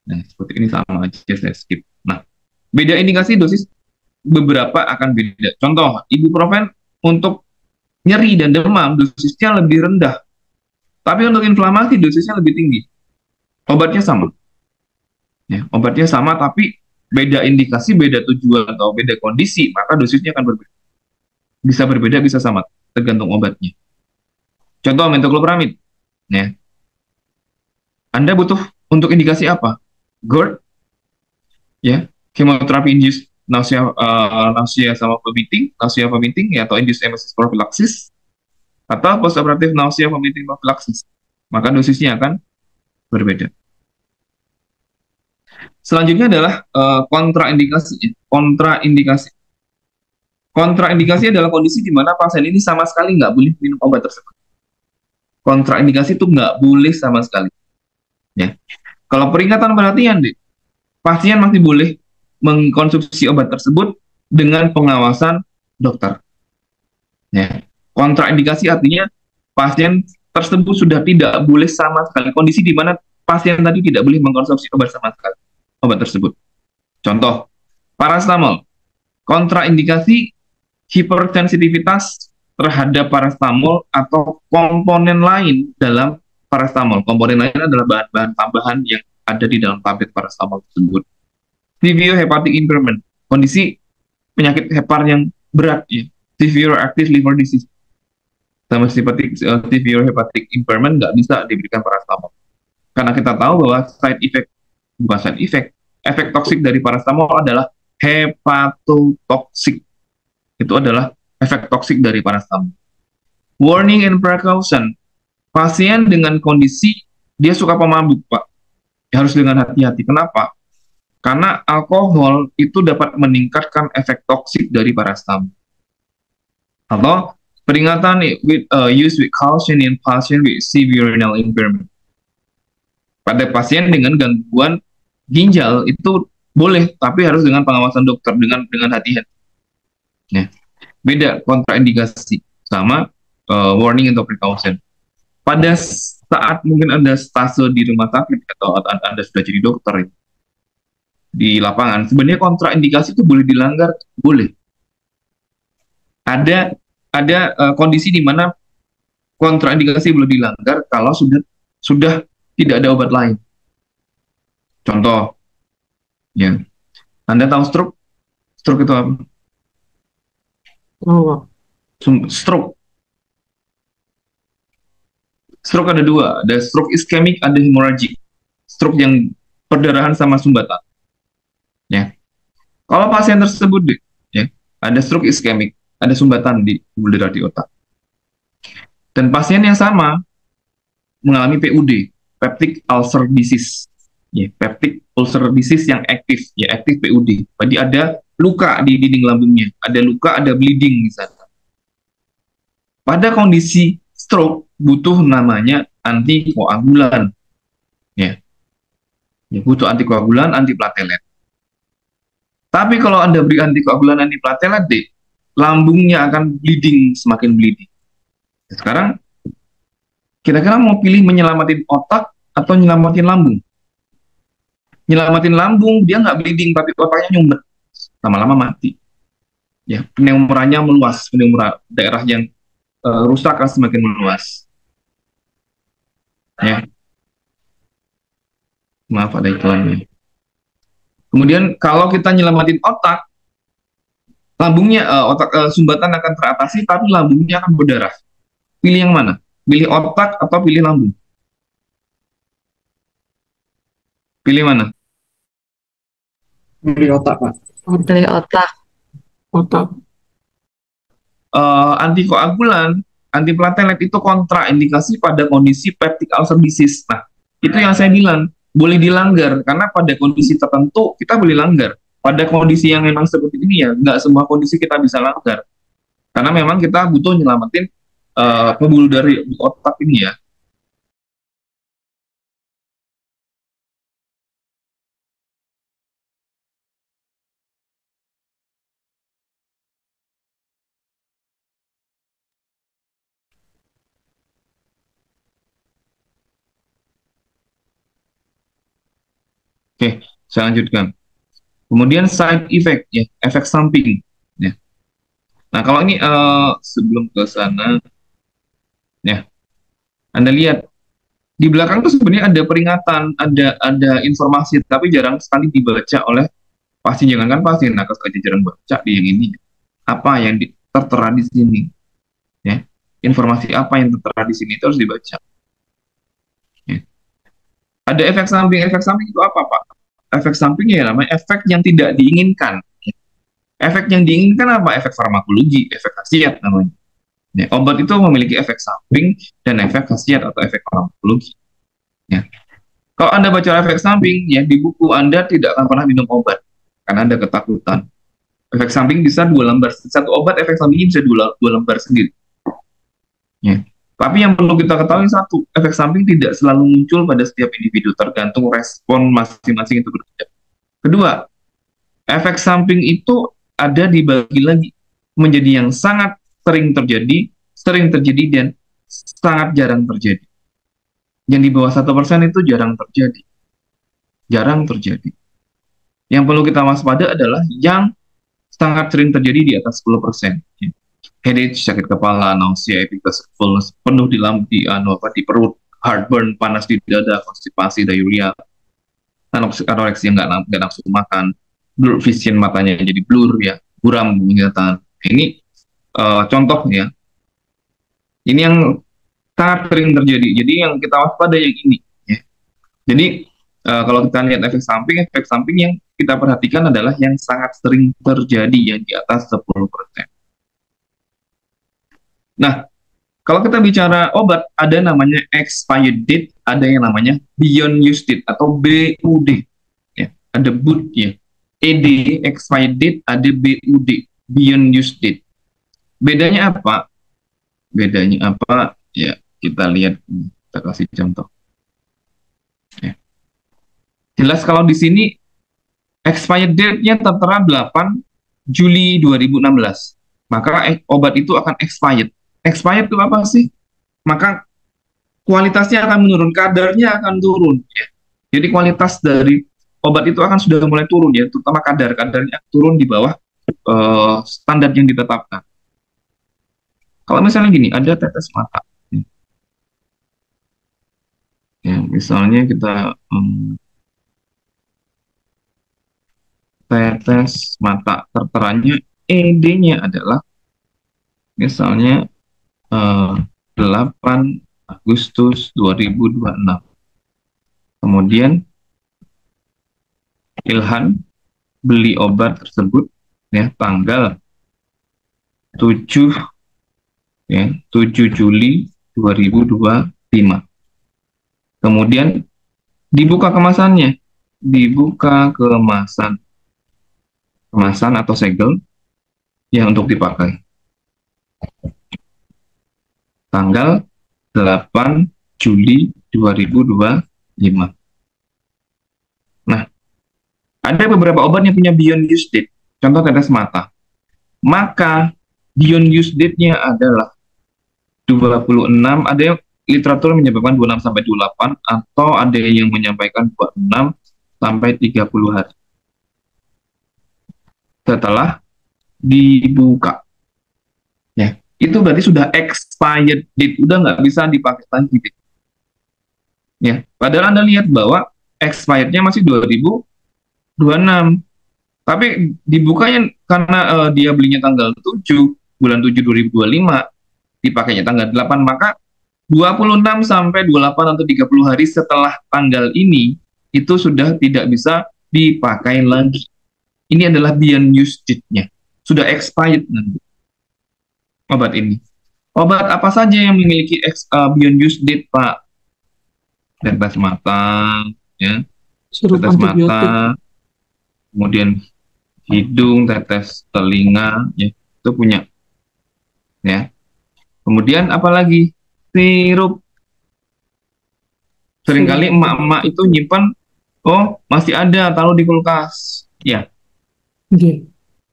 Nah, seperti ini sama aja, saya skip. Nah, beda indikasi dosis beberapa akan beda. Contoh, ibuprofen untuk nyeri dan demam dosisnya lebih rendah. Tapi untuk inflamasi dosisnya lebih tinggi. Obatnya sama. Ya, obatnya sama tapi beda indikasi, beda tujuan atau beda kondisi, maka dosisnya akan berbeda. Bisa berbeda, bisa sama, tergantung obatnya. Contoh metoclopramid. Ya. Anda butuh untuk indikasi apa? GERD, ya, chemotherapy induced nausea sama vomiting, ya, atau induced emesis prophylaxis, atau postoperative nausea vomiting prophylaxis. Maka dosisnya akan berbeda. Selanjutnya adalah kontraindikasi. Kontraindikasi adalah kondisi di mana pasien ini sama sekali nggak boleh minum obat tersebut. Kontraindikasi itu nggak boleh sama sekali. Ya. Kalau peringatan perhatian, pasien masih boleh mengkonsumsi obat tersebut dengan pengawasan dokter. Ya. Kontraindikasi artinya pasien tersebut sudah tidak boleh sama sekali. Kondisi di mana pasien tadi tidak boleh mengkonsumsi obat sama sekali. Obat tersebut. Contoh, paracetamol. Kontraindikasi hipersensitivitas terhadap paracetamol atau komponen lain dalam paracetamol. Komponen lain adalah bahan-bahan tambahan yang ada di dalam tablet paracetamol tersebut. Severe hepatic impairment, kondisi penyakit hepar yang berat, ya. Severe active liver disease. Sama seperti severe hepatic impairment nggak bisa diberikan paracetamol. Karena kita tahu bahwa efek toksik dari paracetamol adalah hepatotoksik. Itu adalah efek toksik dari paracetamol. Warning and precaution. Pasien dengan kondisi dia suka pemabuk, Pak. Harus dengan hati-hati. Kenapa? Karena alkohol itu dapat meningkatkan efek toksik dari paracetamol. Atau peringatan use with caution in patient with severe renal impairment. Pada pasien dengan gangguan ginjal itu boleh, tapi harus dengan pengawasan dokter, dengan hati-hati. Ya. Beda kontraindikasi sama warning atau precaution. Pada saat mungkin Anda stase di rumah sakit atau Anda sudah jadi dokter di lapangan, sebenarnya kontraindikasi itu boleh dilanggar, boleh. Ada kondisi di mana kontraindikasi boleh dilanggar kalau sudah tidak ada obat lain. Contoh, ya, Anda tahu stroke? Stroke itu apa? Oh, Stroke ada dua, ada stroke ischemic, ada hemorrhagic. Stroke yang perdarahan sama sumbatan. Ya, kalau pasien tersebut, ya, ada stroke ischemic, ada sumbatan di pembuluh darah di otak. Dan pasien yang sama mengalami PUD, peptic ulcer disease. Ya, peptic ulcer disease yang aktif, ya, aktif PUD. Jadi ada luka di dinding lambungnya, ada luka, ada bleeding di sana. Pada kondisi stroke butuh namanya antikoagulan, ya, butuh antikoagulan, antiplatelet. Tapi kalau Anda beri antikoagulan, antiplatelet, lambungnya akan bleeding, semakin bleeding. Sekarang kira-kira mau pilih menyelamatin otak atau menyelamatin lambung? Nyelamatin lambung, dia nggak bleeding, tapi otaknya nyumbet. Lama-lama mati. Ya, pneumoranya meluas, daerah yang rusak akan semakin meluas. Ya. Maaf, ada iklannya. Kemudian kalau kita nyelamatin otak, lambungnya, sumbatan akan teratasi, tapi lambungnya akan berdarah. Pilih yang mana? Pilih otak atau pilih lambung? Pilih mana? pilih otak, Pak. Pilih otak. Otak. Antikoagulan, antiplatelet itu kontraindikasi pada kondisi peptic ulcer disease. Nah, itu yang saya bilang, boleh dilanggar, karena pada kondisi tertentu kita boleh langgar. Pada kondisi yang memang seperti ini, ya, nggak semua kondisi kita bisa langgar. Karena memang kita butuh nyelamatin pembuluh darah di otak ini, ya. Oke, saya lanjutkan. Kemudian side effect, ya, efek samping. Ya. Nah, kalau ini sebelum ke sana, ya, Anda lihat di belakang tuh sebenarnya ada peringatan, ada informasi, tapi jarang sekali dibaca oleh pasien. Jangankan pasien, nakes aja jarang baca di yang ini. Apa yang tertera di sini? Ya, informasi apa yang tertera di sini itu harus dibaca. Ya. Ada efek samping. Efek samping itu apa, Pak? Efek samping ya namanya efek yang tidak diinginkan. Efek yang diinginkan apa? Efek farmakologi, efek khasiat namanya. Ya, obat itu memiliki efek samping dan efek khasiat atau efek farmakologi. Ya. Kalau Anda baca efek samping, ya, di buku Anda tidak akan pernah minum obat karena Anda ketakutan. Efek samping bisa 2 lembar. Satu obat efek sampingnya bisa 2 lembar sendiri. Ya. Tapi yang perlu kita ketahui satu, efek samping tidak selalu muncul pada setiap individu, tergantung respon masing-masing itu berbeda. Kedua, efek samping itu ada dibagi lagi menjadi yang sangat sering terjadi, dan sangat jarang terjadi. Yang di bawah 1% itu jarang terjadi. Yang perlu kita waspada adalah yang sangat sering terjadi di atas 10%. Headache, sakit kepala, nausea, epilepsi, fullness, penuh di perut, heartburn, panas di dada, konstipasi, diarrhea, anoreksia, nggak nafsu makan, blur vision, matanya jadi blur ya, buram penglihatan. Ini contoh ya. Ini yang sangat sering terjadi. Jadi yang kita waspada yang ini. Ya. Jadi kalau kita lihat efek samping yang kita perhatikan adalah yang sangat sering terjadi, yang di atas 10%. Nah, kalau kita bicara obat, ada namanya expired date, ada yang namanya beyond use date atau BUD. Ya, ada BUD ya. ED, expired date, ada BUD, beyond use date. Bedanya apa? Ya, kita lihat, kita kasih contoh. Ya. Jelas kalau di sini expired date-nya tertera 8 Juli 2016. Maka obat itu akan expired. Expired itu apa sih? Maka kualitasnya akan menurun, kadarnya akan turun. Ya. Jadi kualitas dari obat itu akan sudah mulai turun ya, terutama kadarnya turun di bawah standar yang ditetapkan. Kalau misalnya gini, ada tetes mata. Ya, misalnya kita tetes mata, terteranya ED-nya adalah misalnya 8 Agustus 2026. Kemudian Ilhan beli obat tersebut ya tanggal 7 Juli 2025. Kemudian dibuka kemasan atau segel yang untuk dipakai. Tanggal 8 Juli 2025. Nah, ada beberapa obat yang punya beyond use date. Contoh tetes mata. Maka beyond use date-nya adalah 26, ada yang literatur menyebutkan 26 sampai 28, atau ada yang menyampaikan 26 sampai 30 hari. Setelah dibuka. Ya, itu berarti sudah expired date, udah nggak bisa dipakai lagi. Ya, padahal Anda lihat bahwa expired-nya masih 2026. Tapi dibukanya karena dia belinya tanggal 7, bulan 7 2025, dipakainya tanggal 8, maka 26 sampai 28 atau 30 hari setelah tanggal ini, itu sudah tidak bisa dipakai lagi. Ini adalah beyond use date-nya. Sudah expired nanti. Obat ini. Obat apa saja yang memiliki beyond use date, Pak? Tetes mata, ya. Tetes mata, kemudian hidung, tetes telinga, ya, itu punya. Ya. Kemudian apalagi? Sirup. Seringkali emak-emak itu nyimpan, oh masih ada, taruh di kulkas. Ya. Okay.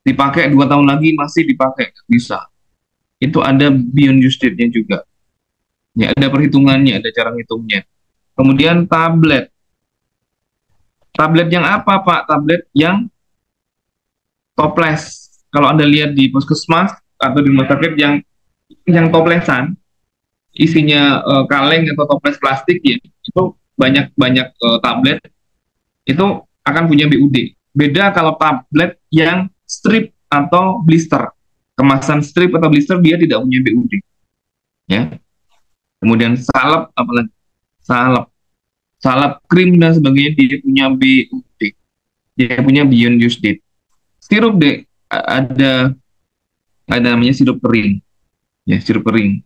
Dipakai 2 tahun lagi masih dipakai, bisa. Itu ada beyond use date-nya juga. Ya, ada perhitungannya, ada cara ngitungnya. Kemudian tablet. Tablet yang apa, Pak? Tablet yang toples. Kalau Anda lihat di puskesmas atau di rumah sakit yang toplesan, isinya kaleng atau toples plastik ya, itu banyak tablet, itu akan punya BUD. Beda kalau tablet yang strip atau blister. Kemasan strip atau blister dia tidak punya BUD. Ya. Kemudian salep, apalagi salep krim dan sebagainya, dia punya BUD. Dia punya beyond use date. Sirup ada namanya sirup kering. Ya, sirup kering.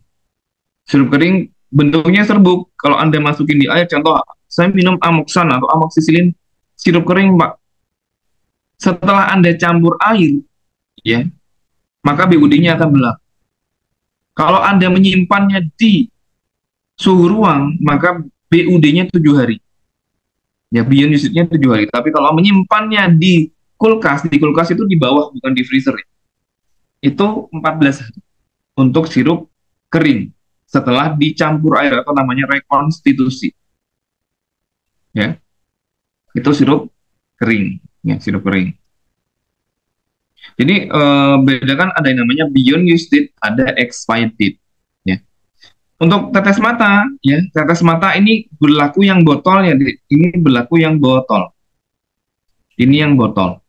Sirup kering bentuknya serbuk. Kalau Anda masukin di air, contoh saya minum amoxan atau amoxicillin, sirup kering, Pak. Setelah Anda campur air, ya, maka BUD-nya akan berlaku. Kalau Anda menyimpannya di suhu ruang, maka BUD-nya 7 hari. Ya, beyond usage-nya 7 hari. Tapi kalau menyimpannya di kulkas itu di bawah, bukan di freezer. Itu 14 hari untuk sirup kering setelah dicampur air atau namanya rekonstitusi. Ya, itu sirup kering. Ya, sirup kering. Jadi bedakan ada yang namanya beyond use date, ada expired date. Ya. Untuk tetes mata, ya, tetes mata ini berlaku yang botol ya, ini berlaku yang botol. Ini yang botol.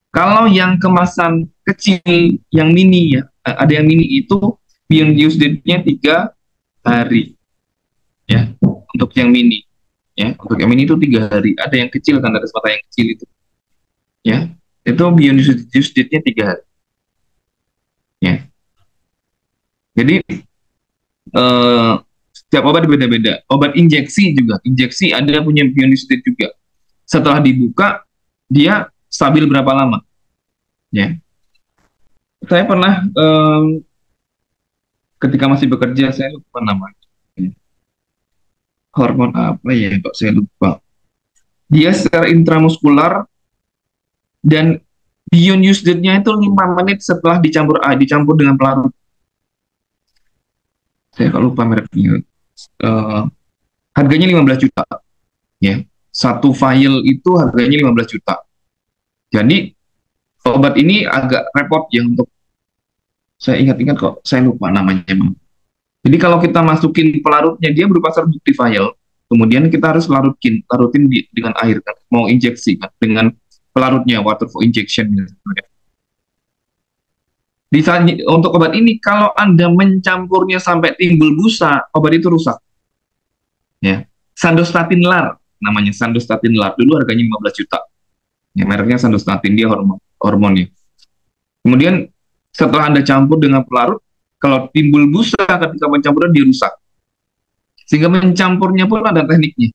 Kalau yang kemasan kecil, yang mini ya, ada yang mini itu beyond use date-nya 3 hari. Ya, untuk yang mini. Ya, untuk yang mini itu 3 hari. Ada yang kecil kan, tetes mata yang kecil itu. Ya, itu beyond use date-nya 3 hari. Ya. Jadi setiap obat beda-beda. Obat injeksi juga, injeksi ada punya beyond use date juga. Setelah dibuka, dia stabil berapa lama? Ya, saya pernah ketika masih bekerja, saya lupa namanya. Hormon apa ya, kok saya lupa. Dia secara intramuskular dan beyond use date-nya itu 5 menit setelah dicampur dengan pelarut. Saya kalau lupa mereknya. Harganya 15 juta. Ya. Satu vial itu harganya 15 juta. Jadi obat ini agak repot ya untuk, saya ingat-ingat kok, saya lupa namanya. Jadi kalau kita masukin pelarutnya, dia berupa serbuk di vial, kemudian kita harus larutin dengan air kan, mau injeksi kan, dengan pelarutnya, water for injection. Untuk obat ini, kalau Anda mencampurnya sampai timbul busa, obat itu rusak. Ya, Sandostatin LAR namanya, Sandostatin LAR dulu harganya 15 juta. Ya, mereknya Sandostatin, dia hormonnya. Kemudian setelah Anda campur dengan pelarut, kalau timbul busa ketika mencampurnya, dia rusak. Sehingga mencampurnya pun ada tekniknya.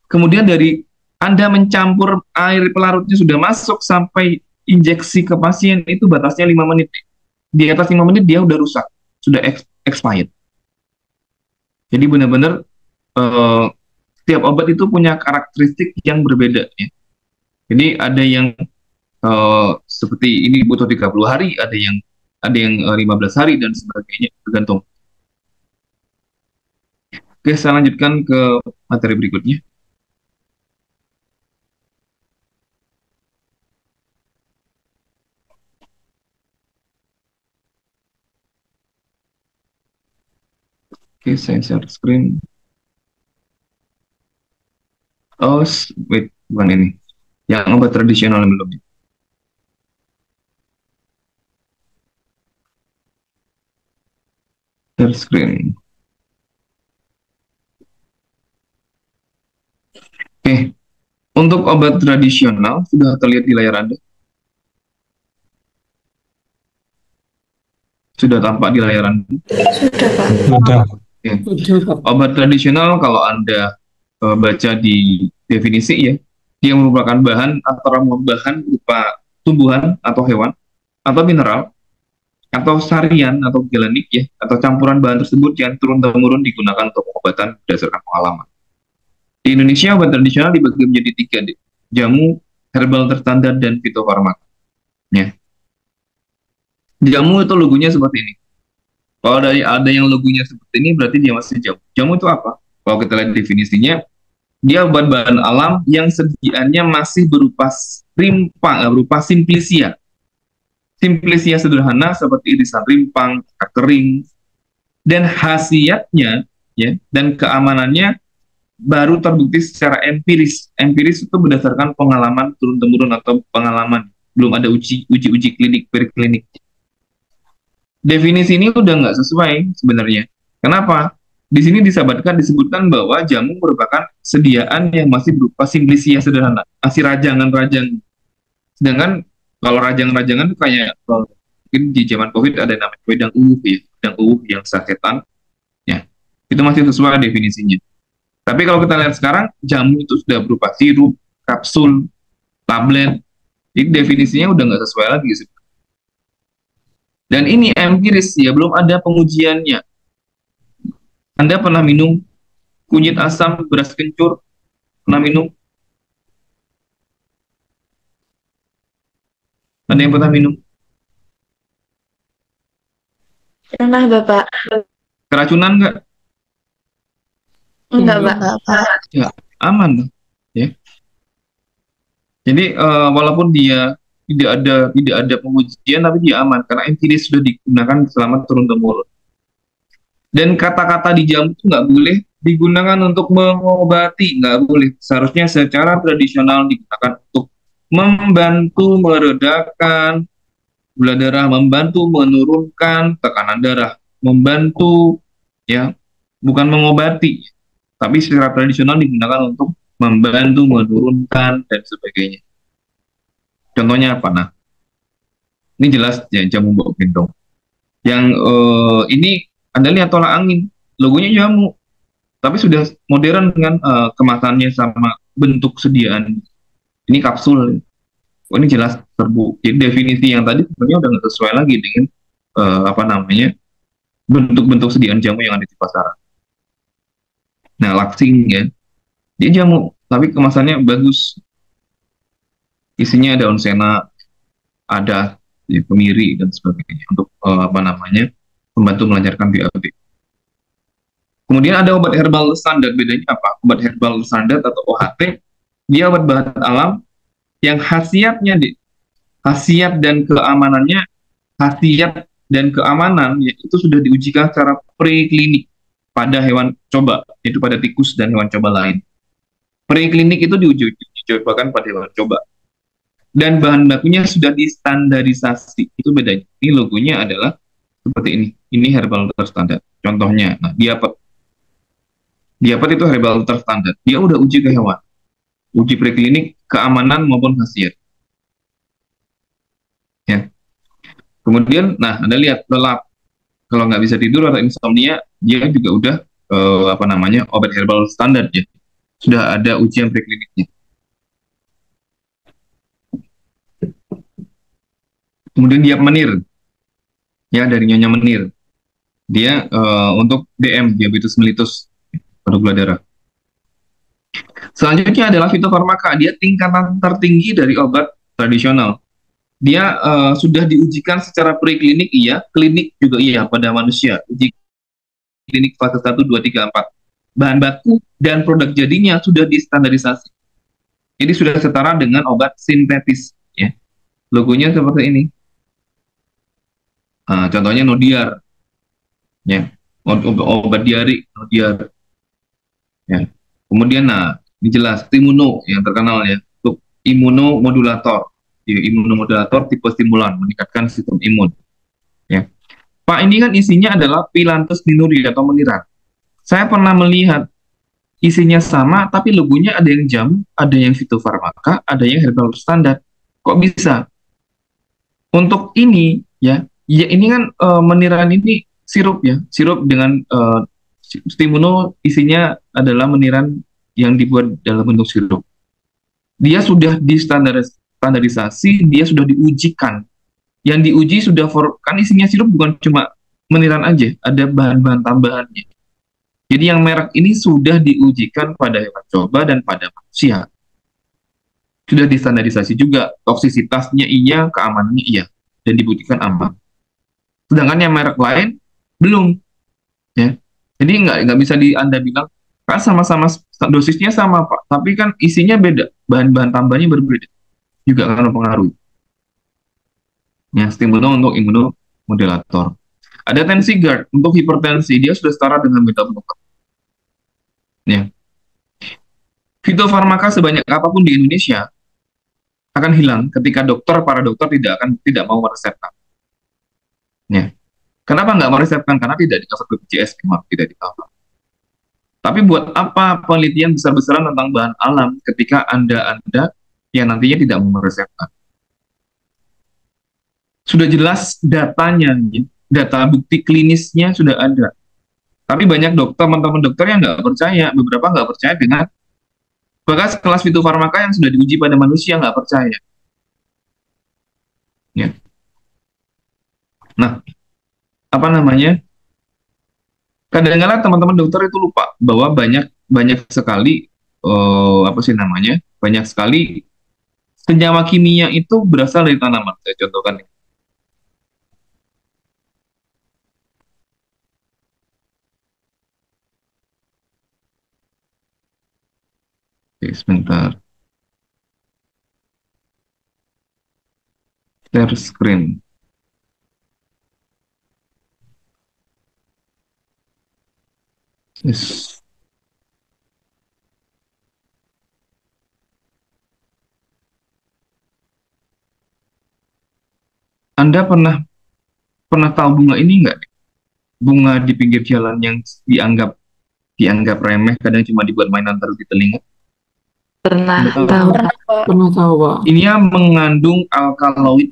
Kemudian dari Anda mencampur air pelarutnya sudah masuk sampai injeksi ke pasien itu batasnya 5 menit. Di atas 5 menit dia udah rusak, sudah expired. Jadi benar-benar setiap obat itu punya karakteristik yang berbeda ya. Jadi ada yang seperti ini butuh 30 hari, ada yang 15 hari dan sebagainya, tergantung. Oke, saya lanjutkan ke materi berikutnya. Oke, saya share screen. Oh, wait, bukan ini. Yang obat tradisional belum. Share screen. Oke, untuk obat tradisional sudah terlihat di layar Anda? Sudah tampak di layar Anda? Sudah, Pak. Sudah. Oke. Sudah, Pak. Obat tradisional kalau Anda baca di definisi ya, dia merupakan bahan berupa tumbuhan atau hewan atau mineral atau sarian atau gelanik ya, atau campuran bahan tersebut yang turun-temurun digunakan untuk pengobatan berdasarkan pengalaman. Di Indonesia obat tradisional dibagi menjadi 3, jamu, herbal terstandar, dan fitofarmaka. Ya. Jamu itu logonya seperti ini. Kalau ada yang logonya seperti ini, berarti dia masih jamu. Jamu itu apa? Kalau kita lihat definisinya, dia bahan-bahan alam yang sediaannya masih berupa berupa simplisia. Simplisia sederhana seperti irisan rimpang, akar kering, dan khasiatnya ya, dan keamanannya baru terbukti secara empiris. Empiris itu berdasarkan pengalaman turun-temurun atau pengalaman, belum ada uji klinik, preklinik. Definisi ini udah nggak sesuai sebenarnya. Kenapa? Di sini disebutkan bahwa jamu merupakan sediaan yang masih berupa simplisia sederhana, masih rajangan-rajangan. Sedangkan kalau rajangan-rajangan itu kayak mungkin di zaman COVID ada namanya wedang ya, wedang yang sasetan, ya itu masih sesuai definisinya. Tapi kalau kita lihat sekarang, jamu itu sudah berupa sirup, kapsul, tablet, jadi definisinya udah nggak sesuai lagi. Dan ini empiris ya, belum ada pengujiannya. Anda pernah minum kunyit asam beras kencur? Pernah minum? Ada yang pernah minum? Pernah, Bapak? Keracunan nggak? Enggak, Enggak. Pak. Ya, aman dong. Ya. Jadi walaupun dia tidak ada pengujian, tapi dia aman karena empiris sudah digunakan selama turun temurun. Dan kata-kata di jamu itu nggak boleh digunakan untuk mengobati, nggak boleh. Seharusnya secara tradisional digunakan untuk membantu meredakan gula darah, membantu menurunkan tekanan darah, membantu ya, bukan mengobati. Tapi secara tradisional digunakan untuk membantu menurunkan dan sebagainya. Contohnya apa? Nah, ini jelas ya, jamu bau gendong. Yang ini Anda lihat tolak angin, logonya jamu, tapi sudah modern dengan kemasannya sama bentuk sediaan. Ini kapsul. Oh, ini jelas terbukti. Jadi definisi yang tadi sebenarnya udah nggak sesuai lagi dengan apa namanya bentuk-bentuk sediaan jamu yang ada di pasaran. Nah, laksing ya, dia jamu, tapi kemasannya bagus. Isinya daun sena, ada ya, kemiri dan sebagainya untuk apa namanya membantu melancarkan BAB. Kemudian ada obat herbal standar. Bedanya apa? Obat herbal standar atau OHT, dia obat bahan alam yang khasiat dan keamanannya, khasiat dan keamanan ya, itu sudah diujikan secara preklinik pada hewan coba, yaitu pada tikus dan hewan coba lain. Preklinik itu diuji cobakan pada hewan coba. Dan bahan bakunya sudah distandarisasi. Itu bedanya. Ini logonya adalah seperti ini. Ini herbal terstandar. Contohnya, nah, diapet itu herbal terstandar. Dia udah uji ke hewan. Uji preklinik, keamanan maupun khasiat. Ya. Kemudian, nah, Anda lihat lelap. Kalau nggak bisa tidur atau insomnia, dia juga udah apa namanya obat herbal standar ya. Sudah ada ujian prekliniknya. Kemudian diap menir, ya dari Nyonya Menir. Dia untuk DM, diabetes mellitus, pada gula darah. Selanjutnya adalah fitofarmaka. Dia tingkatan tertinggi dari obat tradisional. Dia sudah diujikan secara preklinik, iya, klinik juga iya pada manusia. Uji klinik fase 1, 2, 3, 4. Bahan baku dan produk jadinya sudah distandarisasi. Jadi sudah setara dengan obat sintetis. Ya. Logonya seperti ini. Contohnya Nodiar, ya, obat diare Nodiar. Ya. Kemudian, nah, dijelas Timuno yang terkenal ya, untuk imunomodulator. Ya, imunomodulator tipe stimulan meningkatkan sistem imun. Ya. Pak, ini kan isinya adalah Pilantus ninuri atau meniran. Saya pernah melihat isinya sama, tapi logonya ada yang jamu, ada yang fitofarmaka, ada yang herbal standar. Kok bisa? Untuk ini, ya ini kan meniran ini sirup ya, sirup dengan Stimuno isinya adalah meniran yang dibuat dalam bentuk sirup. Dia sudah distandarisasi, dia sudah diujikan. Yang diuji sudah kan isinya sirup bukan cuma meniran aja, ada bahan-bahan tambahannya. Jadi yang merek ini sudah diujikan pada hewan coba dan pada manusia. Sudah distandarisasi juga, toksisitasnya iya, keamanannya iya, dan dibuktikan aman. Sedangkan yang merek lain belum, ya. Jadi nggak bisa Anda bilang kan sama-sama dosisnya sama Pak, tapi kan isinya beda, bahan-bahan tambahnya berbeda, juga akan mempengaruhi. Ya, stimulan untuk imunomodulator. Ada tensi guard untuk hipertensi, dia sudah setara dengan beta blocker. Ya. Fitofarmaka sebanyak apapun di Indonesia akan hilang ketika para dokter tidak mau meresepkan. Ya. Kenapa nggak meresepkan? Karena tidak di-cover BPJS, memang tidak di-cover. Tapi buat apa penelitian besar-besaran tentang bahan alam ketika Anda yang nantinya tidak mau meresepkan? Sudah jelas datanya, data bukti klinisnya sudah ada. Tapi banyak teman-teman dokter yang nggak percaya, beberapa nggak percaya dengan bahkan kelas fitofarmaka yang sudah diuji pada manusia nggak percaya. Ya. Nah, apa namanya? Kadang-kadang teman-teman dokter itu lupa bahwa banyak banyak sekali apa sih namanya? Banyak sekali senyawa kimia itu berasal dari tanaman. Saya contohkan. Oke, sebentar. Share screen. Yes. Anda pernah pernah tahu bunga ini nggak? Bunga di pinggir jalan yang dianggap dianggap remeh, kadang cuma dibuat mainan taruh di telinga. Pernah Anda tahu? tahu. Pernah tahu, Pak. Ini mengandung alkaloid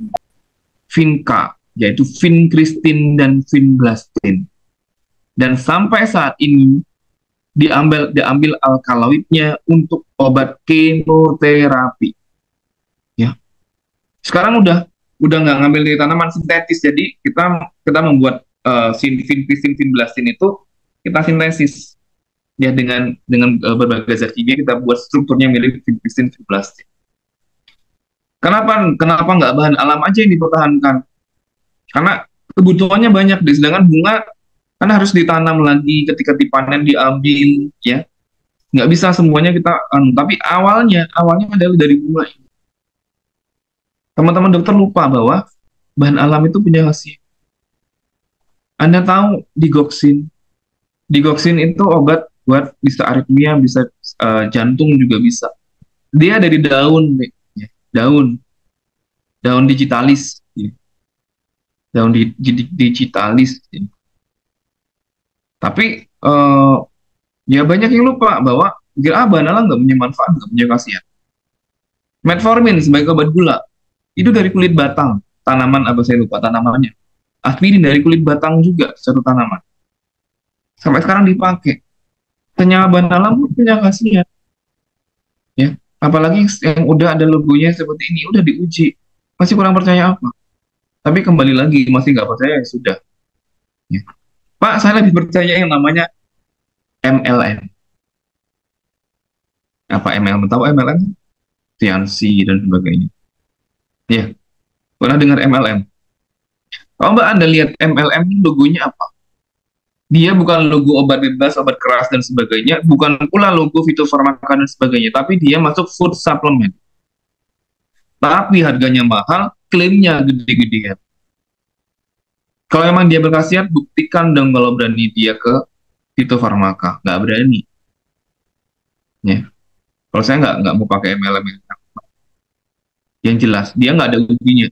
vinca, yaitu vincristin dan vinblastin. Dan sampai saat ini diambil alkaloidnya untuk obat kemoterapi. Ya. Sekarang udah nggak ngambil dari tanaman sintetis, jadi kita membuat vincristin vinblastin itu kita sintesis ya dengan berbagai zat kimia, kita buat strukturnya mirip vincristin vinblastin. Kenapa nggak bahan alam aja yang dipertahankan? Karena kebutuhannya banyak, sedangkan bunga kan harus ditanam lagi, ketika dipanen diambil, ya nggak bisa semuanya kita tapi awalnya adalah dari bunga. Teman-teman dokter lupa bahwa bahan alam itu punya khasiat. Anda tahu digoxin itu obat buat bisa aritmia, bisa jantung juga bisa. Dia dari daun, ya, daun digitalis, ya. Daun digitalis. Ya. Tapi ya banyak yang lupa bahwa bahan alam nggak punya manfaat, nggak punya khasiat. Metformin sebagai obat gula itu dari kulit batang tanaman, apa saya lupa tanamannya. Aspirin dari kulit batang juga, satu tanaman. Sampai sekarang dipakai. Senyawa bahan alam pun punya khasiat. Ya, apalagi yang udah ada logonya seperti ini, udah diuji. Masih kurang percaya apa? Tapi kembali lagi, masih nggak percaya ya sudah. Ya. Pak, saya lebih percaya yang namanya MLM. Apa MLM? Tahu MLM? Tiansi dan sebagainya. Ya, pernah dengar MLM? Kalau Mbak Anda lihat MLM logonya apa? Dia bukan logo obat bebas, obat keras dan sebagainya, bukan pula logo fitofarmaka dan sebagainya, tapi dia masuk food supplement. Tapi harganya mahal, klaimnya gede-gedean. Kalau emang dia berkhasiat, buktikan dong kalau berani dia ke fitofarmaka. Nggak berani. Ya. Kalau saya nggak mau pakai MLM yang jelas, dia nggak ada ujinya.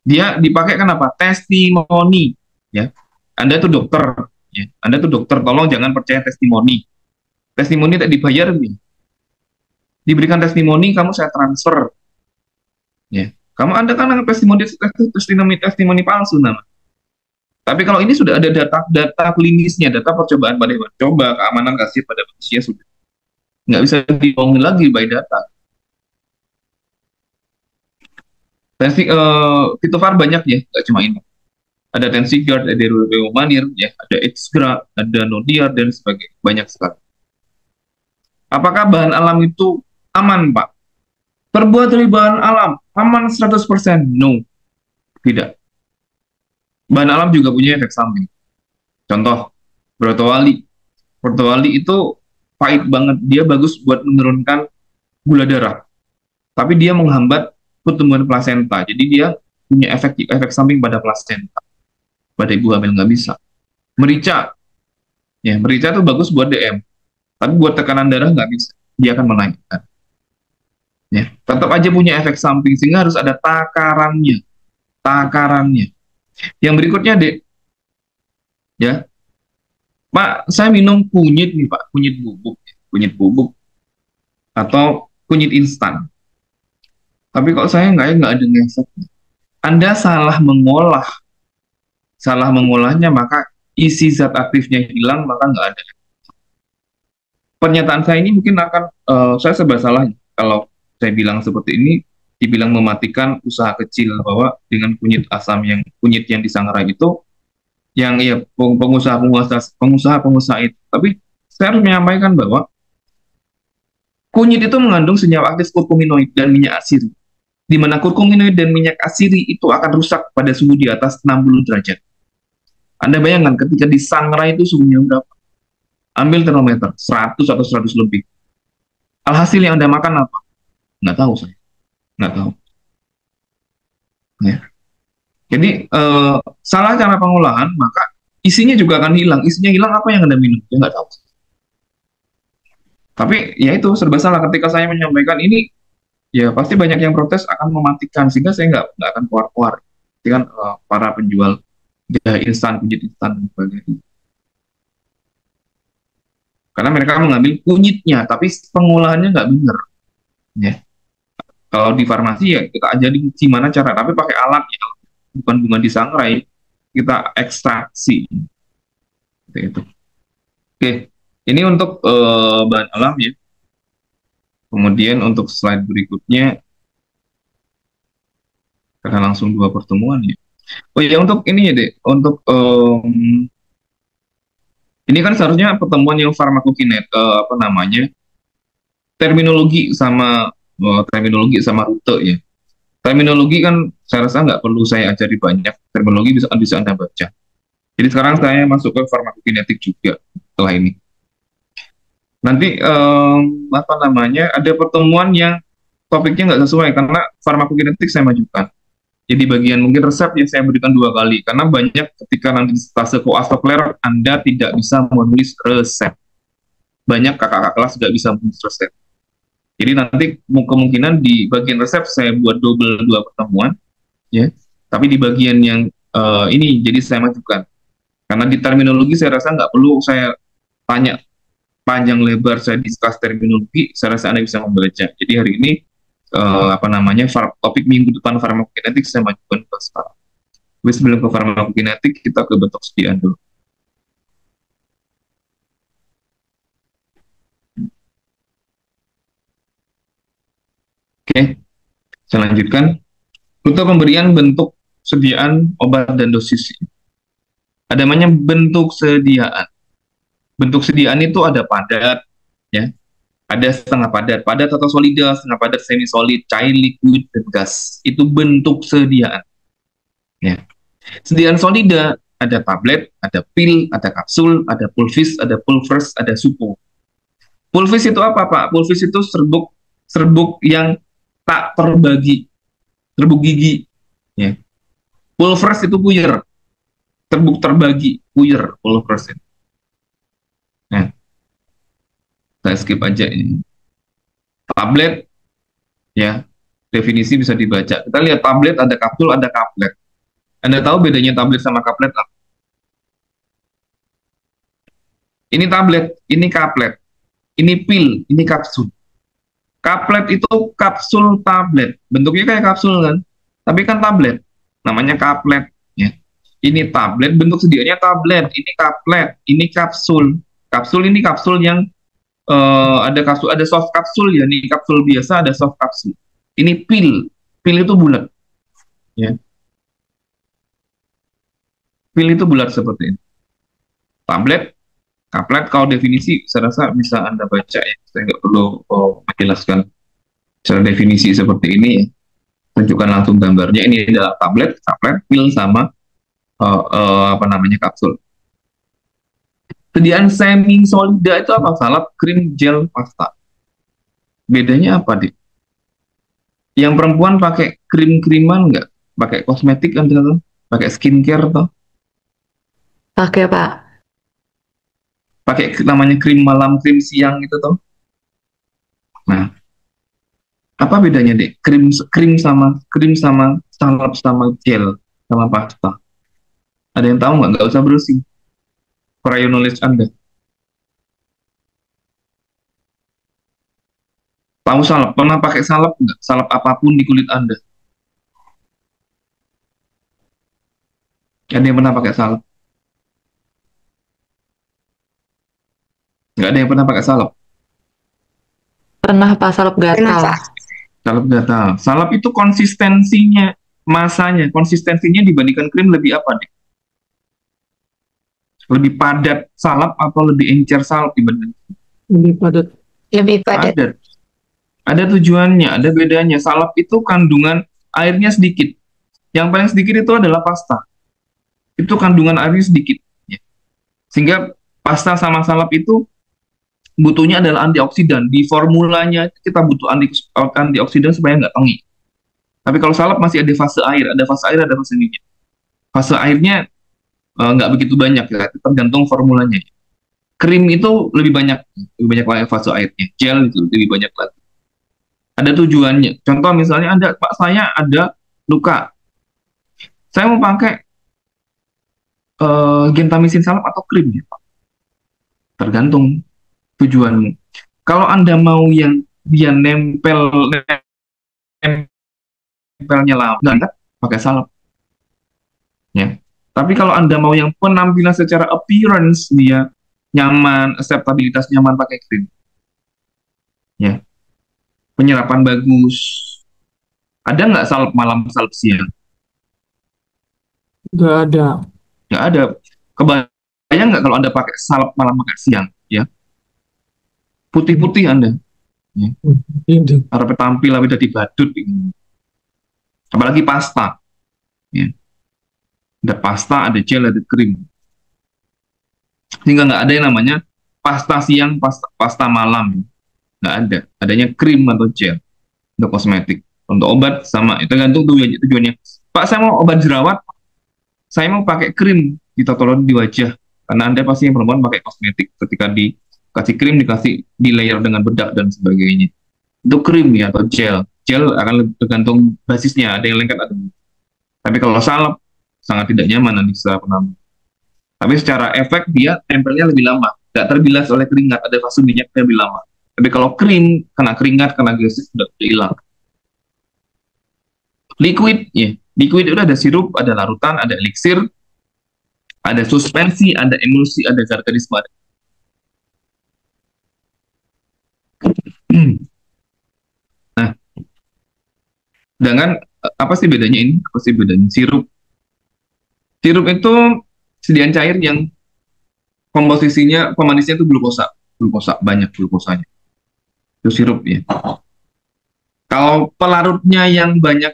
Dia dipakai kenapa? Testimoni. Ya. Anda tuh dokter, ya. Anda tuh dokter, tolong jangan percaya testimoni. Testimoni tak dibayar, nih. Diberikan testimoni, kamu saya transfer. Ya. Anda kan testimoni palsu nama. Tapi kalau ini sudah ada data klinisnya, data percobaan pada hewan, coba keamanan khasiat pada manusia sudah. Nggak bisa dibohongin lagi by data. Fitofar banyak ya, nggak cuma ini. Ada Tensigard, ada Reumanir, ya, ada Exgra, ada Nodiar, dan sebagainya. Banyak sekali. Apakah bahan alam itu aman, Pak? Terbuat dari bahan alam, aman 100%? No, tidak. Bahan alam juga punya efek samping. Contoh, brotowali. Brotowali itu pahit banget. Dia bagus buat menurunkan gula darah. Tapi dia menghambat pertumbuhan plasenta. Jadi dia punya efek samping pada plasenta. Pada ibu hamil nggak bisa. Merica, ya merica itu bagus buat DM, tapi buat tekanan darah nggak bisa, dia akan menaikkan. Ya, tetap aja punya efek samping sehingga harus ada takarannya. Yang berikutnya dek, ya Pak, saya minum kunyit nih Pak, kunyit bubuk atau kunyit instan. Tapi kok saya nggak ada efeknya. Anda salah mengolahnya, maka isi zat aktifnya hilang, maka nggak ada. Pernyataan saya ini mungkin akan saya serba salah kalau saya bilang seperti ini, dibilang mematikan usaha kecil, bahwa dengan kunyit yang disangrai itu yang ya pengusaha itu. Tapi saya harus menyampaikan bahwa kunyit itu mengandung senyawa aktif kurkuminoid dan minyak asiri, di mana kurkuminoid dan minyak asiri itu akan rusak pada suhu di atas 60 derajat. Anda bayangkan ketika disangrai itu suhunya berapa? Ambil termometer, 100 atau 100 lebih. Alhasil yang Anda makan apa? Nggak tahu saya. Nggak tahu. Ya. Jadi, salah cara pengolahan, maka isinya juga akan hilang. Isinya hilang, apa yang Anda minum? Ya nggak tahu. Tapi ya itu serba salah ketika saya menyampaikan ini, ya pasti banyak yang protes akan mematikan, sehingga saya nggak akan keluar-keluar. Jadi kan para penjual jahe instan, kunyit instan dan sebagainya. Karena mereka mengambil kunyitnya, tapi pengolahannya nggak benar. Ya. Kalau di farmasi ya kita ajarin gimana cara, tapi pakai alat ya, bukan bunga disangrai, kita ekstraksi. Seperti itu. Oke, ini untuk bahan alam ya. Kemudian untuk slide berikutnya, kita langsung 2 pertemuan ya. Oh ya, untuk ini ya deh, untuk ini kan seharusnya pertemuan yang farmakokinet, terminologi sama rute ya. Terminologi kan saya rasa nggak perlu saya ajari banyak, terminologi bisa Anda baca. Jadi sekarang saya masuk ke farmakokinetik juga setelah ini. Nanti ada pertemuan yang topiknya nggak sesuai karena farmakokinetik saya majukan. Jadi bagian mungkin resep yang saya berikan 2 kali, karena banyak ketika nanti di stase koastokler Anda tidak bisa menulis resep. Banyak kakak-kakak kelas nggak bisa menulis resep. Jadi nanti kemungkinan di bagian resep saya buat double 2 pertemuan, ya. Tapi di bagian yang ini jadi saya majukan. Karena di terminologi saya rasa nggak perlu saya tanya panjang lebar, saya discuss terminologi, saya rasa Anda bisa membaca. Jadi hari ini topik minggu depan farmakokinetik saya majukan ke sekarang. Tapi sebelum ke farmakokinetik kita ke bentuk sediaan dulu. Oke, saya lanjutkan. Untuk pemberian bentuk sediaan obat dan dosis. Ada namanya bentuk sediaan. Bentuk sediaan itu ada padat, ya. Ada setengah padat atau solida, setengah padat, semi solid, cair, liquid, dan gas. Itu bentuk sediaan. Ya. Sediaan solida ada tablet, ada pil, ada kapsul, ada pulvis, ada pulvers, ada supo. Pulvis itu apa, Pak? Pulvis itu serbuk yang tak terbagi, serbuk gigi. Ya. Pulvers itu puyer, serbuk terbagi, puyer, pulvers itu. Nah, saya skip aja ini. Tablet, ya, definisi bisa dibaca. Kita lihat tablet, ada kapsul, ada kaplet. Anda tahu bedanya tablet sama kaplet apa? Ini tablet, ini kaplet. Ini pil, ini kapsul. Kaplet itu kapsul tablet. Bentuknya kayak kapsul kan? Tapi kan tablet. Namanya kaplet. Ya. Ini tablet, bentuk sedianya tablet. Ini kaplet, ini kapsul. Kapsul ini kapsul yang ada soft kapsul ya, ini kapsul biasa, ada soft kapsul. Ini pil itu bulat, ya. Pil itu bulat seperti ini. Tablet, kaplet, kalau definisi saya rasa bisa Anda baca ya. Saya nggak perlu menjelaskan secara definisi seperti ini. Ya. Tunjukkan langsung gambarnya. Ini adalah tablet, kaplet, pil sama kapsul. Sediaan semi solida itu apa? Salep, krim, gel, pasta. Bedanya apa, Dik? Yang perempuan pakai krim-kriman nggak? Pakai kosmetik kan, pakai skincare toh? Pakai, Pak. Pakai namanya krim malam, krim siang itu toh? Nah, apa bedanya, Dik? Krim sama salep sama gel sama pasta. Ada yang tahu nggak? Nggak usah browsing. Prior knowledge Anda. Tahu salep? Pernah pakai salep nggak? Salep apapun di kulit Anda. Ada yang pernah pakai salep? Nggak ada yang pernah pakai salep? Pernah Pak salep gatal. Salap gatal. Salap itu konsistensinya dibandingkan krim lebih apa deh? Lebih padat salap atau lebih encer salap dibanding Lebih padat. Lebih padat. padat? Ada tujuannya, ada bedanya. Salap itu kandungan airnya sedikit. Yang paling sedikit itu adalah pasta. Itu kandungan airnya sedikit. Ya. Sehingga pasta sama salap itu butuhnya adalah antioksidan. Di formulanya kita butuh antioksidan supaya nggak tengi. Tapi kalau salap masih ada fase air, ada fase minyak. Fase airnya nggak begitu banyak ya, tergantung formulanya. Krim itu lebih banyak lagi fase airnya. Gel itu lebih banyak lagi. Ada tujuannya. Contoh misalnya Pak, saya ada luka. Saya mau pakai gentamisin salap atau krim ya, Pak. Tergantung tujuanmu. Kalau Anda mau yang dia nempelnya lama, Anda pakai salap. Ya. Tapi kalau Anda mau yang penampilan secara appearance dia nyaman, akseptabilitas nyaman, pakai krim. Ya. Penyerapan bagus. Ada nggak salap malam, salap siang? Nggak ada. Nggak ada. Kebayang nggak kalau Anda pakai salap malam, pakai siang? Ya. Putih-putih Anda. Ya. Ini. Harapnya tampil tapi udah dibadut. Apalagi pasta. Ya. Ada pasta, ada gel, ada krim. Sehingga nggak ada yang namanya pasta siang, pasta malam. Nggak ada. Adanya krim atau gel untuk kosmetik. Untuk obat sama, itu tergantung tujuannya. Pak, saya mau obat jerawat, saya mau pakai krim ditotolon di wajah. Karena Anda pasti yang perempuan pakai kosmetik. Ketika dikasih krim, dikasih di layer dengan bedak dan sebagainya. Itu krim ya, atau gel. Gel akan tergantung basisnya, ada yang lengket, ada yang. Tapi kalau salep, sangat tidak nyaman nanti setelah penambah. Tapi secara efek dia tempelnya lebih lama. Nggak terbilas oleh keringat, ada fase minyaknya lebih lama. Tapi kalau krim, kena keringat, kena gases, sudah hilang. Liquid, ya. Liquid itu ada sirup, ada larutan, ada eliksir, ada suspensi, ada emulsi, ada gargarisme. Nah, dengan apa sih bedanya ini? Apa sih bedanya sirup? Sirup itu sediaan cair yang komposisinya, pemanisnya itu glukosa, banyak glukosanya. Itu sirup ya. Kalau pelarutnya yang banyak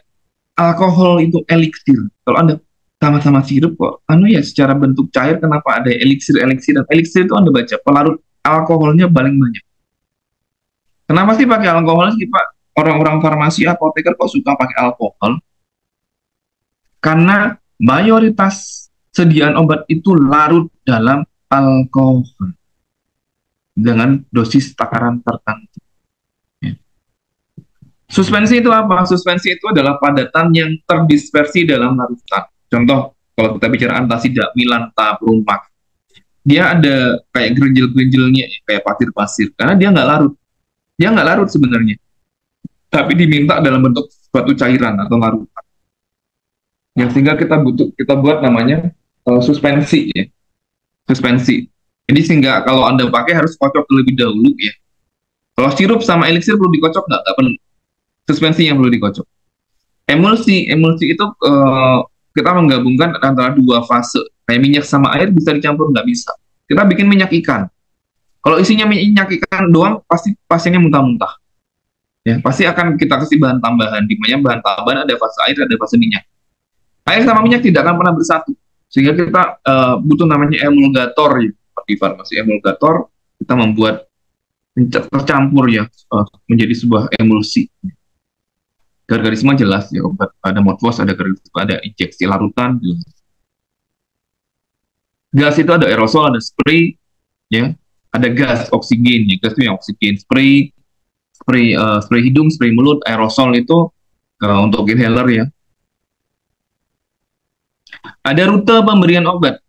alkohol itu eliksir. Kalau Anda sama-sama sirup kok, ya secara bentuk cair kenapa ada eliksir dan eliksir itu Anda baca pelarut alkoholnya paling banyak. Kenapa sih pakai alkohol sih Pak? Orang-orang farmasi, apoteker kok suka pakai alkohol? Karena mayoritas sediaan obat itu larut dalam alkohol dengan dosis takaran tertentu. Ya. Suspensi itu apa? Suspensi itu adalah padatan yang terdispersi dalam larutan. Contoh, kalau kita bicara antasida, milanta, perumak, dia ada kayak gerinjil-gerinjilnya, kayak pasir-pasir, karena dia nggak larut. Dia nggak larut sebenarnya, tapi diminta dalam bentuk suatu cairan atau larutan. Yang sehingga kita buat namanya suspensi ya. Suspensi. Jadi sehingga kalau Anda pakai harus kocok terlebih dahulu ya. Kalau sirup sama eliksir perlu dikocok nggak perlu. Suspensi yang perlu dikocok. Emulsi itu kita menggabungkan antara dua fase. Kayak minyak sama air bisa dicampur, nggak bisa. Kita bikin minyak ikan. Kalau isinya minyak ikan doang, pasti pasiennya muntah-muntah. Ya, pasti akan kita kasih bahan tambahan. Di mana bahan tambahan ada fase air, ada fase minyak. Air sama minyak tidak akan pernah bersatu. Sehingga kita butuh namanya emulgator ya. Di farmasi emulgator, kita membuat tercampur ya, menjadi sebuah emulsi. Gargarisme jelas ya, obat ada mouthwash, ada gargarisme, ada injeksi larutan. Jelas. Gas itu ada aerosol, ada spray, ya, ada gas oksigen, ya, gas itu yang oksigen, spray hidung, spray mulut, aerosol itu untuk inhaler ya. Ada rute pemberian obat,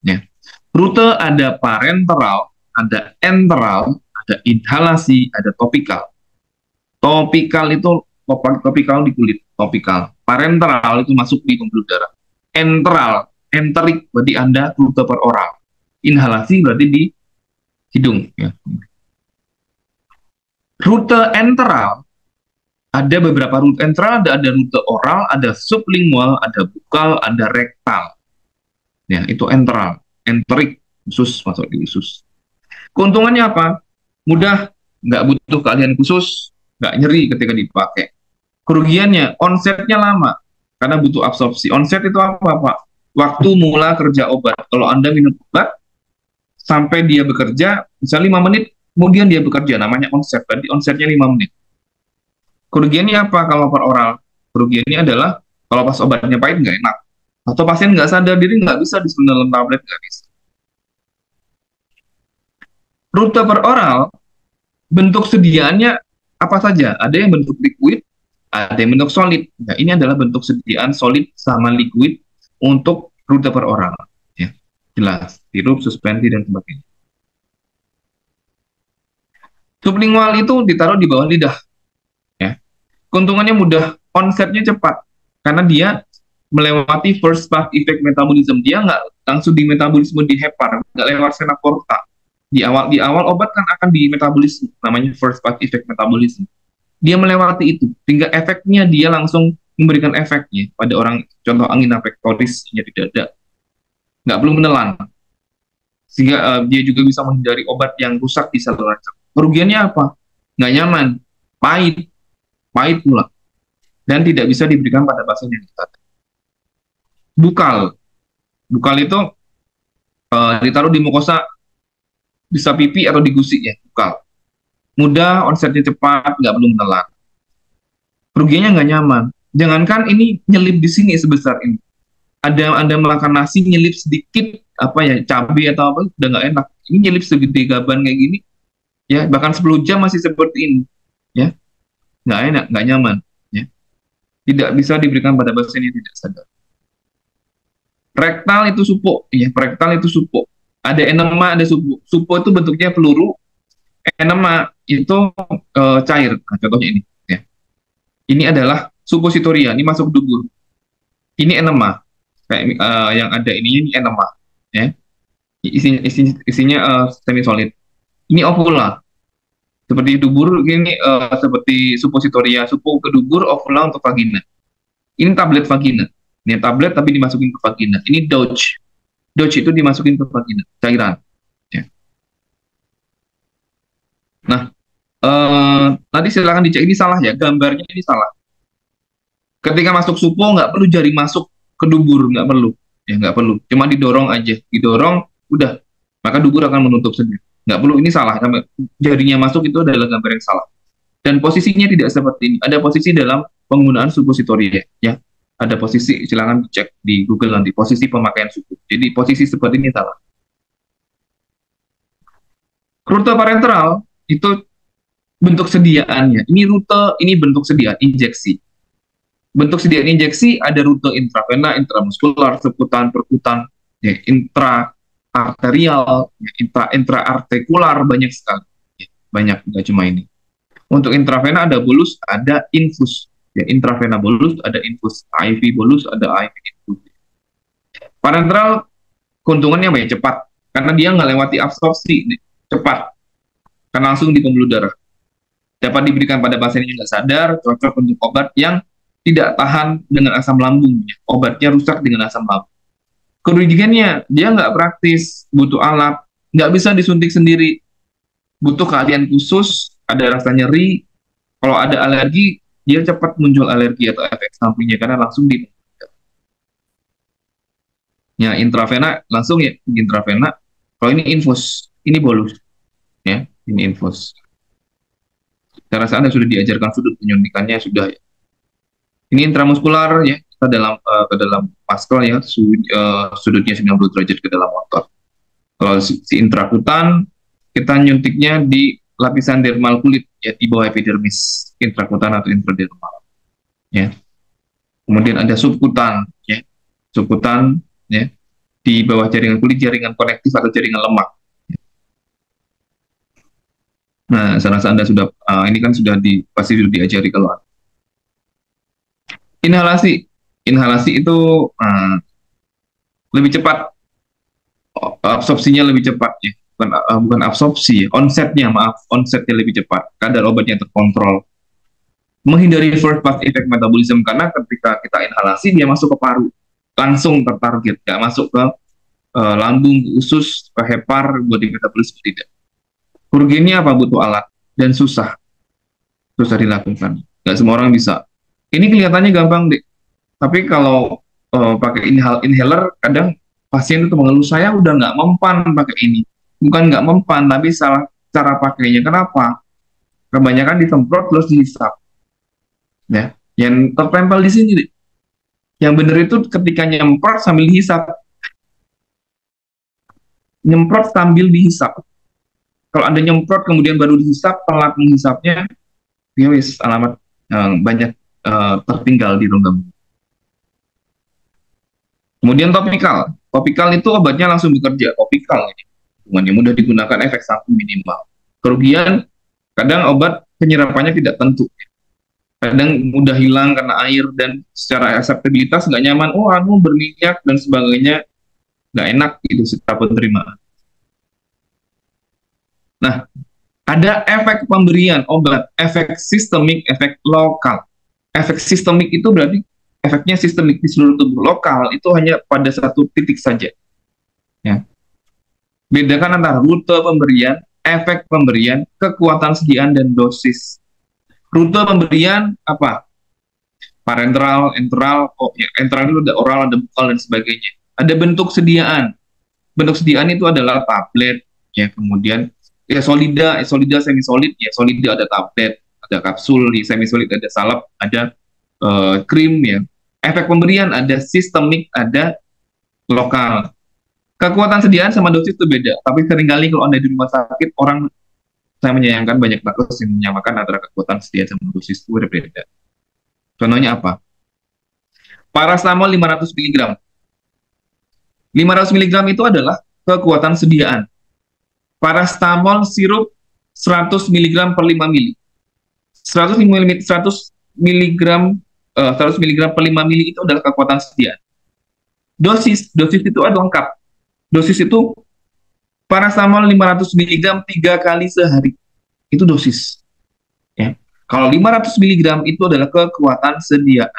ya. Rute ada parenteral, ada enteral, ada inhalasi, ada topikal. Topikal itu topikal di kulit, topikal. Parenteral itu masuk di pembuluh darah. Enterik berarti Anda rute per oral. Inhalasi berarti di hidung. Ya. Rute enteral, ada beberapa rute enteral, ada rute oral, ada sublingual, ada bukal, ada rektal. Ya, itu enteral, enterik, usus, masuk di usus. Keuntungannya apa? Mudah, nggak butuh keahlian khusus, nggak nyeri ketika dipakai. Kerugiannya, onsetnya lama, karena butuh absorpsi. Onset itu apa, Pak? Waktu mula kerja obat. Kalau Anda minum obat, sampai dia bekerja, misalnya 5 menit, kemudian dia bekerja, namanya onset. Berarti onsetnya 5 menit. Kerugiannya apa kalau per oral? Kerugiannya adalah, kalau pas obatnya pahit, nggak enak. Atau pasien nggak sadar diri, nggak bisa disusun dalam tablet, nggak bisa. Rute per oral, bentuk sediaannya apa saja? Ada yang bentuk liquid, ada yang bentuk solid. Nah, ini adalah bentuk sediaan solid sama liquid untuk rute per oral. Ya, jelas, sirup, suspensi, dan sebagainya. Sublingual itu ditaruh di bawah lidah. Ya. Keuntungannya mudah, onsetnya cepat, karena dia melewati first pass effect metabolism. Dia nggak langsung di metabolisme di hepar, nggak lewat sena porta. Di awal obat kan akan di metabolisme, namanya first pass effect metabolism. Dia melewati itu, sehingga efeknya dia langsung memberikan efeknya pada orang, contoh angina pectoris, nyeri dada, nggak perlu menelan, sehingga dia juga bisa menghindari obat yang rusak di saluran cerna. Kerugiannya apa? Nggak nyaman, pahit pula, dan tidak bisa diberikan pada pasien yang ditata. Bukal itu ditaruh di mukosa, bisa pipi atau di gusi ya, bukal. Mudah, onsetnya cepat, nggak perlu menelan. Kerugiannya nggak nyaman. Jangankan ini nyelip di sini sebesar ini. Anda makan nasi nyelip sedikit apa ya, cabai atau apa, udah nggak enak. Ini nyelip segede gaban kayak gini, ya bahkan 10 jam masih seperti ini, ya nggak enak, nggak nyaman, ya tidak bisa diberikan pada pasien yang tidak sadar. Rektal itu supuk, ya rektal itu supuk. Ada enema, ada supuk. Supuk itu bentuknya peluru, enema itu cair. Nah, contohnya ini, ya. Ini adalah suppositoria, ini masuk dubur. Ini enema, kayak yang ada ini enema, ya. Isinya semi solid. Ini ovula, seperti dubur, ini seperti suppositoria, supuk ke dubur, ovula untuk vagina. Ini tablet vagina. Ini tablet tapi dimasukin ke vagina. Ini douche. Douche itu dimasukin ke vagina, cairan. Ya. Nah, nanti silakan dicek, ini salah ya, gambarnya ini salah. Ketika masuk supo nggak perlu jari masuk ke dubur, nggak perlu, ya nggak perlu. Cuma didorong aja, didorong, udah, maka dubur akan menutup sendiri. Nggak perlu, ini salah. Jarinya masuk itu adalah gambar yang salah. Dan posisinya tidak seperti ini. Ada posisi dalam penggunaan suppositoria, ya. Ada posisi, silakan cek di Google nanti, posisi pemakaian suku. Jadi posisi seperti ini salah. Rute parenteral itu bentuk sediaannya. Ini rute, ini bentuk sediaan injeksi. Bentuk sediaan injeksi ada rute intravena, intramuskular, seputan, perkutan, ya, intraarterial, ya, intraartikular, banyak sekali. Ya, banyak, nggak cuma ini. Untuk intravena ada bolus, ada infus. Ya, intravena bolus, ada infus. IV bolus, ada IV infus. Parenteral, keuntungannya banyak, cepat. Karena dia nggak lewati absorpsi, cepat. Karena langsung di pembuluh darah. Dapat diberikan pada pasien yang nggak sadar, cocok untuk obat yang tidak tahan dengan asam lambung. Obatnya rusak dengan asam lambung. Kerugiannya, dia nggak praktis, butuh alat, nggak bisa disuntik sendiri, butuh keahlian khusus, ada rasa nyeri, kalau ada alergi, dia cepat muncul alergi atau efek sampingnya karena langsung di ya intravena langsung, ya intravena. Kalau ini infus, ini bolus, ya ini infus. Saya rasa Anda sudah diajarkan sudut penyuntikannya sudah, ya. Ini intramuskular, ya kita ke dalam paskel, ya sudutnya 90 derajat ke dalam otot. Kalau si intrakutan, kita nyuntiknya di lapisan dermal kulit, ya di bawah epidermis, intrakutan atau intradermal, ya. Kemudian ada subkutan, ya subkutan, ya di bawah jaringan kulit, jaringan konektif atau jaringan lemak. Ya. Nah, saya rasa Anda sudah ini kan pasti sudah diajari. Kalau inhalasi itu lebih cepat, absorpsinya lebih cepat, ya. bukan absorpsi, onsetnya, maaf, onsetnya lebih cepat, kadar obatnya terkontrol. Menghindari first pass effect metabolism, karena ketika kita inhalasi dia masuk ke paru, langsung tertarget, nggak masuk ke lambung, usus, ke hepar, buat di metabolisme, tidak. Urgennya apa? Butuh alat dan susah dilakukan. Nggak semua orang bisa. Ini kelihatannya gampang, deh. Tapi kalau pakai inhaler, kadang pasien itu mengeluh, saya udah nggak mempan pakai ini. Bukan nggak mempan, tapi salah cara pakainya. Kenapa? Kebanyakan disemprot terus dihisap. Ya, yang tertempel di sini, deh. Yang benar itu ketika nyemprot sambil dihisap. Nyemprot sambil dihisap. Kalau Anda nyemprot kemudian baru dihisap, telat menghisapnya, ya wis, alamat banyak tertinggal di rongga mulut. Kemudian topikal. Topikal itu obatnya langsung bekerja. Topikal ini. Hubungannya mudah digunakan, efek samping minimal. Kerugian, kadang obat penyerapannya tidak tentu. Kadang mudah hilang karena air, dan secara akseptabilitas nggak nyaman. Oh, berminyak dan sebagainya, nggak enak gitu secara penerimaan. Nah, ada efek pemberian obat, efek sistemik, efek lokal. Efek sistemik itu berarti efeknya sistemik di seluruh tubuh. Lokal itu hanya pada satu titik saja. Ya. Bedakan antara rute pemberian, efek pemberian, kekuatan sediaan, dan dosis. Rute pemberian apa? Parenteral, enteral, enteral itu ada oral, ada bukal, dan sebagainya. Ada bentuk sediaan. Bentuk sediaan itu adalah tablet, ya, kemudian ya solida semi solid, ya, solida ada tablet, ada kapsul, di semi solid ada salep, ada krim, ya. Efek pemberian ada sistemik, ada lokal. Kekuatan sediaan sama dosis itu beda, tapi seringkali kalau Anda di rumah sakit, saya menyayangkan banyak nakes yang menyamakan antara kekuatan sediaan sama dosis, itu berbeda. Contohnya apa? Paracetamol 500 mg. 500 mg itu adalah kekuatan sediaan. Paracetamol sirup 100 mg per 5 mili. 100 mg per 5 mili itu adalah kekuatan sediaan. Dosis itu ada lengkap. Dosis itu paracetamol 500 mg 3 kali sehari. Itu dosis. Ya. Kalau 500 mg itu adalah kekuatan sediaan.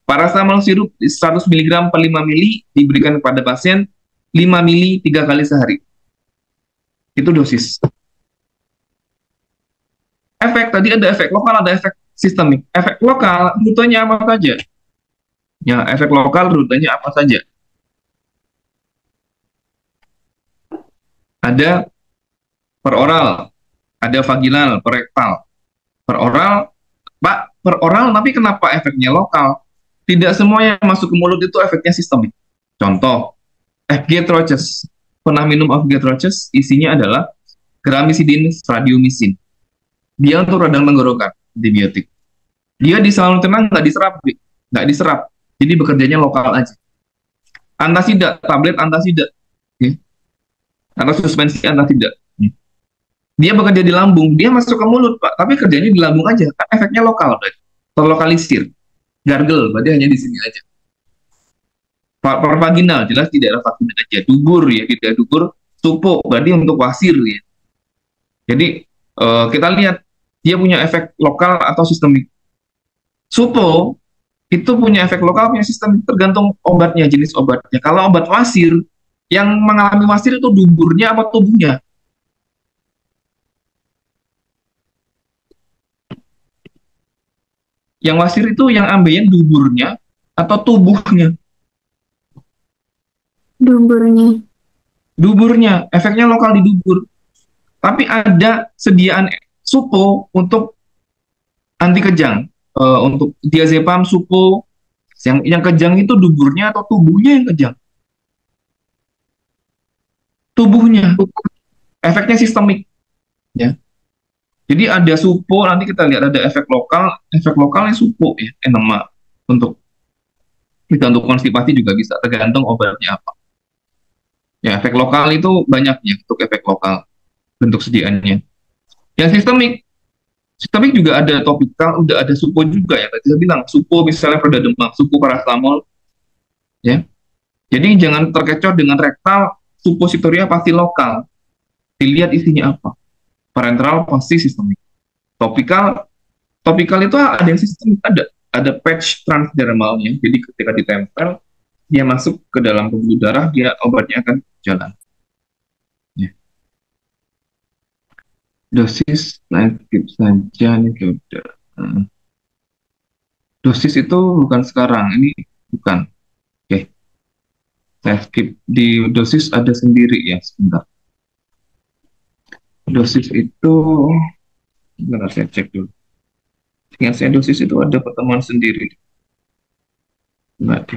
Paracetamol sirup 100 mg per 5 mili diberikan kepada pasien 5 mili 3 kali sehari. Itu dosis. Efek tadi ada efek lokal, ada efek sistemik. Efek lokal rutenya apa saja? Ya, efek lokal rutenya apa saja? Ada peroral, ada vaginal, perektal. Peroral, Pak, peroral, tapi kenapa efeknya lokal? Tidak semua yang masuk ke mulut itu efeknya sistemik. Contoh, FG Troches. Pernah minum FG Troches, isinya adalah gramicidin, stradiumisin. Dia untuk radang tenggorokan, antibiotik. Dia di saluran cerna nggak diserap. Jadi bekerjanya lokal aja. Antasida, tablet antasida. Okay. Atau suspensi antasida. Dia bekerja di lambung, dia masuk ke mulut, Pak, tapi kerjanya di lambung aja, kan efeknya lokal, berarti. Terlokalisir. Gargle, berarti hanya di sini aja. Vaginal, jelas di daerah vagina aja. Dubur, ya, di daerah dubur. Supo, berarti untuk wasir, ya. Jadi, kita lihat, dia punya efek lokal atau sistemik. Supo, itu punya efek lokal, punya sistemik, tergantung obatnya, jenis obatnya. Kalau obat wasir, yang mengalami wasir itu duburnya apa tubuhnya? Yang wasir itu yang ambeien duburnya atau tubuhnya? Duburnya, efeknya lokal di dubur. Tapi ada sediaan supo untuk anti kejang, untuk diazepam, supo. Yang kejang itu duburnya atau tubuhnya yang kejang? Tubuhnya. Efeknya sistemik. Ya. Jadi ada supo, nanti kita lihat ada efek lokalnya supo, ya, enema. Untuk konstipasi juga bisa, tergantung obatnya apa. Ya, efek lokal itu banyaknya untuk efek lokal, bentuk sediaannya. Yang sistemik juga ada topikal, udah ada supo juga, ya. Tadi saya bilang, supo misalnya pada demam, supo paracetamol, ya. Jadi jangan terkecoh dengan rektal, supositoria pasti lokal. dilihat isinya apa. Parenteral pasti sistemik. Topikal itu ada yang sistem, ada patch transdermalnya. Jadi ketika ditempel, dia masuk ke dalam pembuluh darah, dia obatnya akan jalan. Ya. Dosis, skip saja nih udah. Dosis itu bukan sekarang, ini bukan. Oke, saya skip. Di dosis ada sendiri ya, sebentar. Dosis itu, sebentar saya cek dulu. Ingat saya dosis itu ada pertemuan sendiri. Enggak,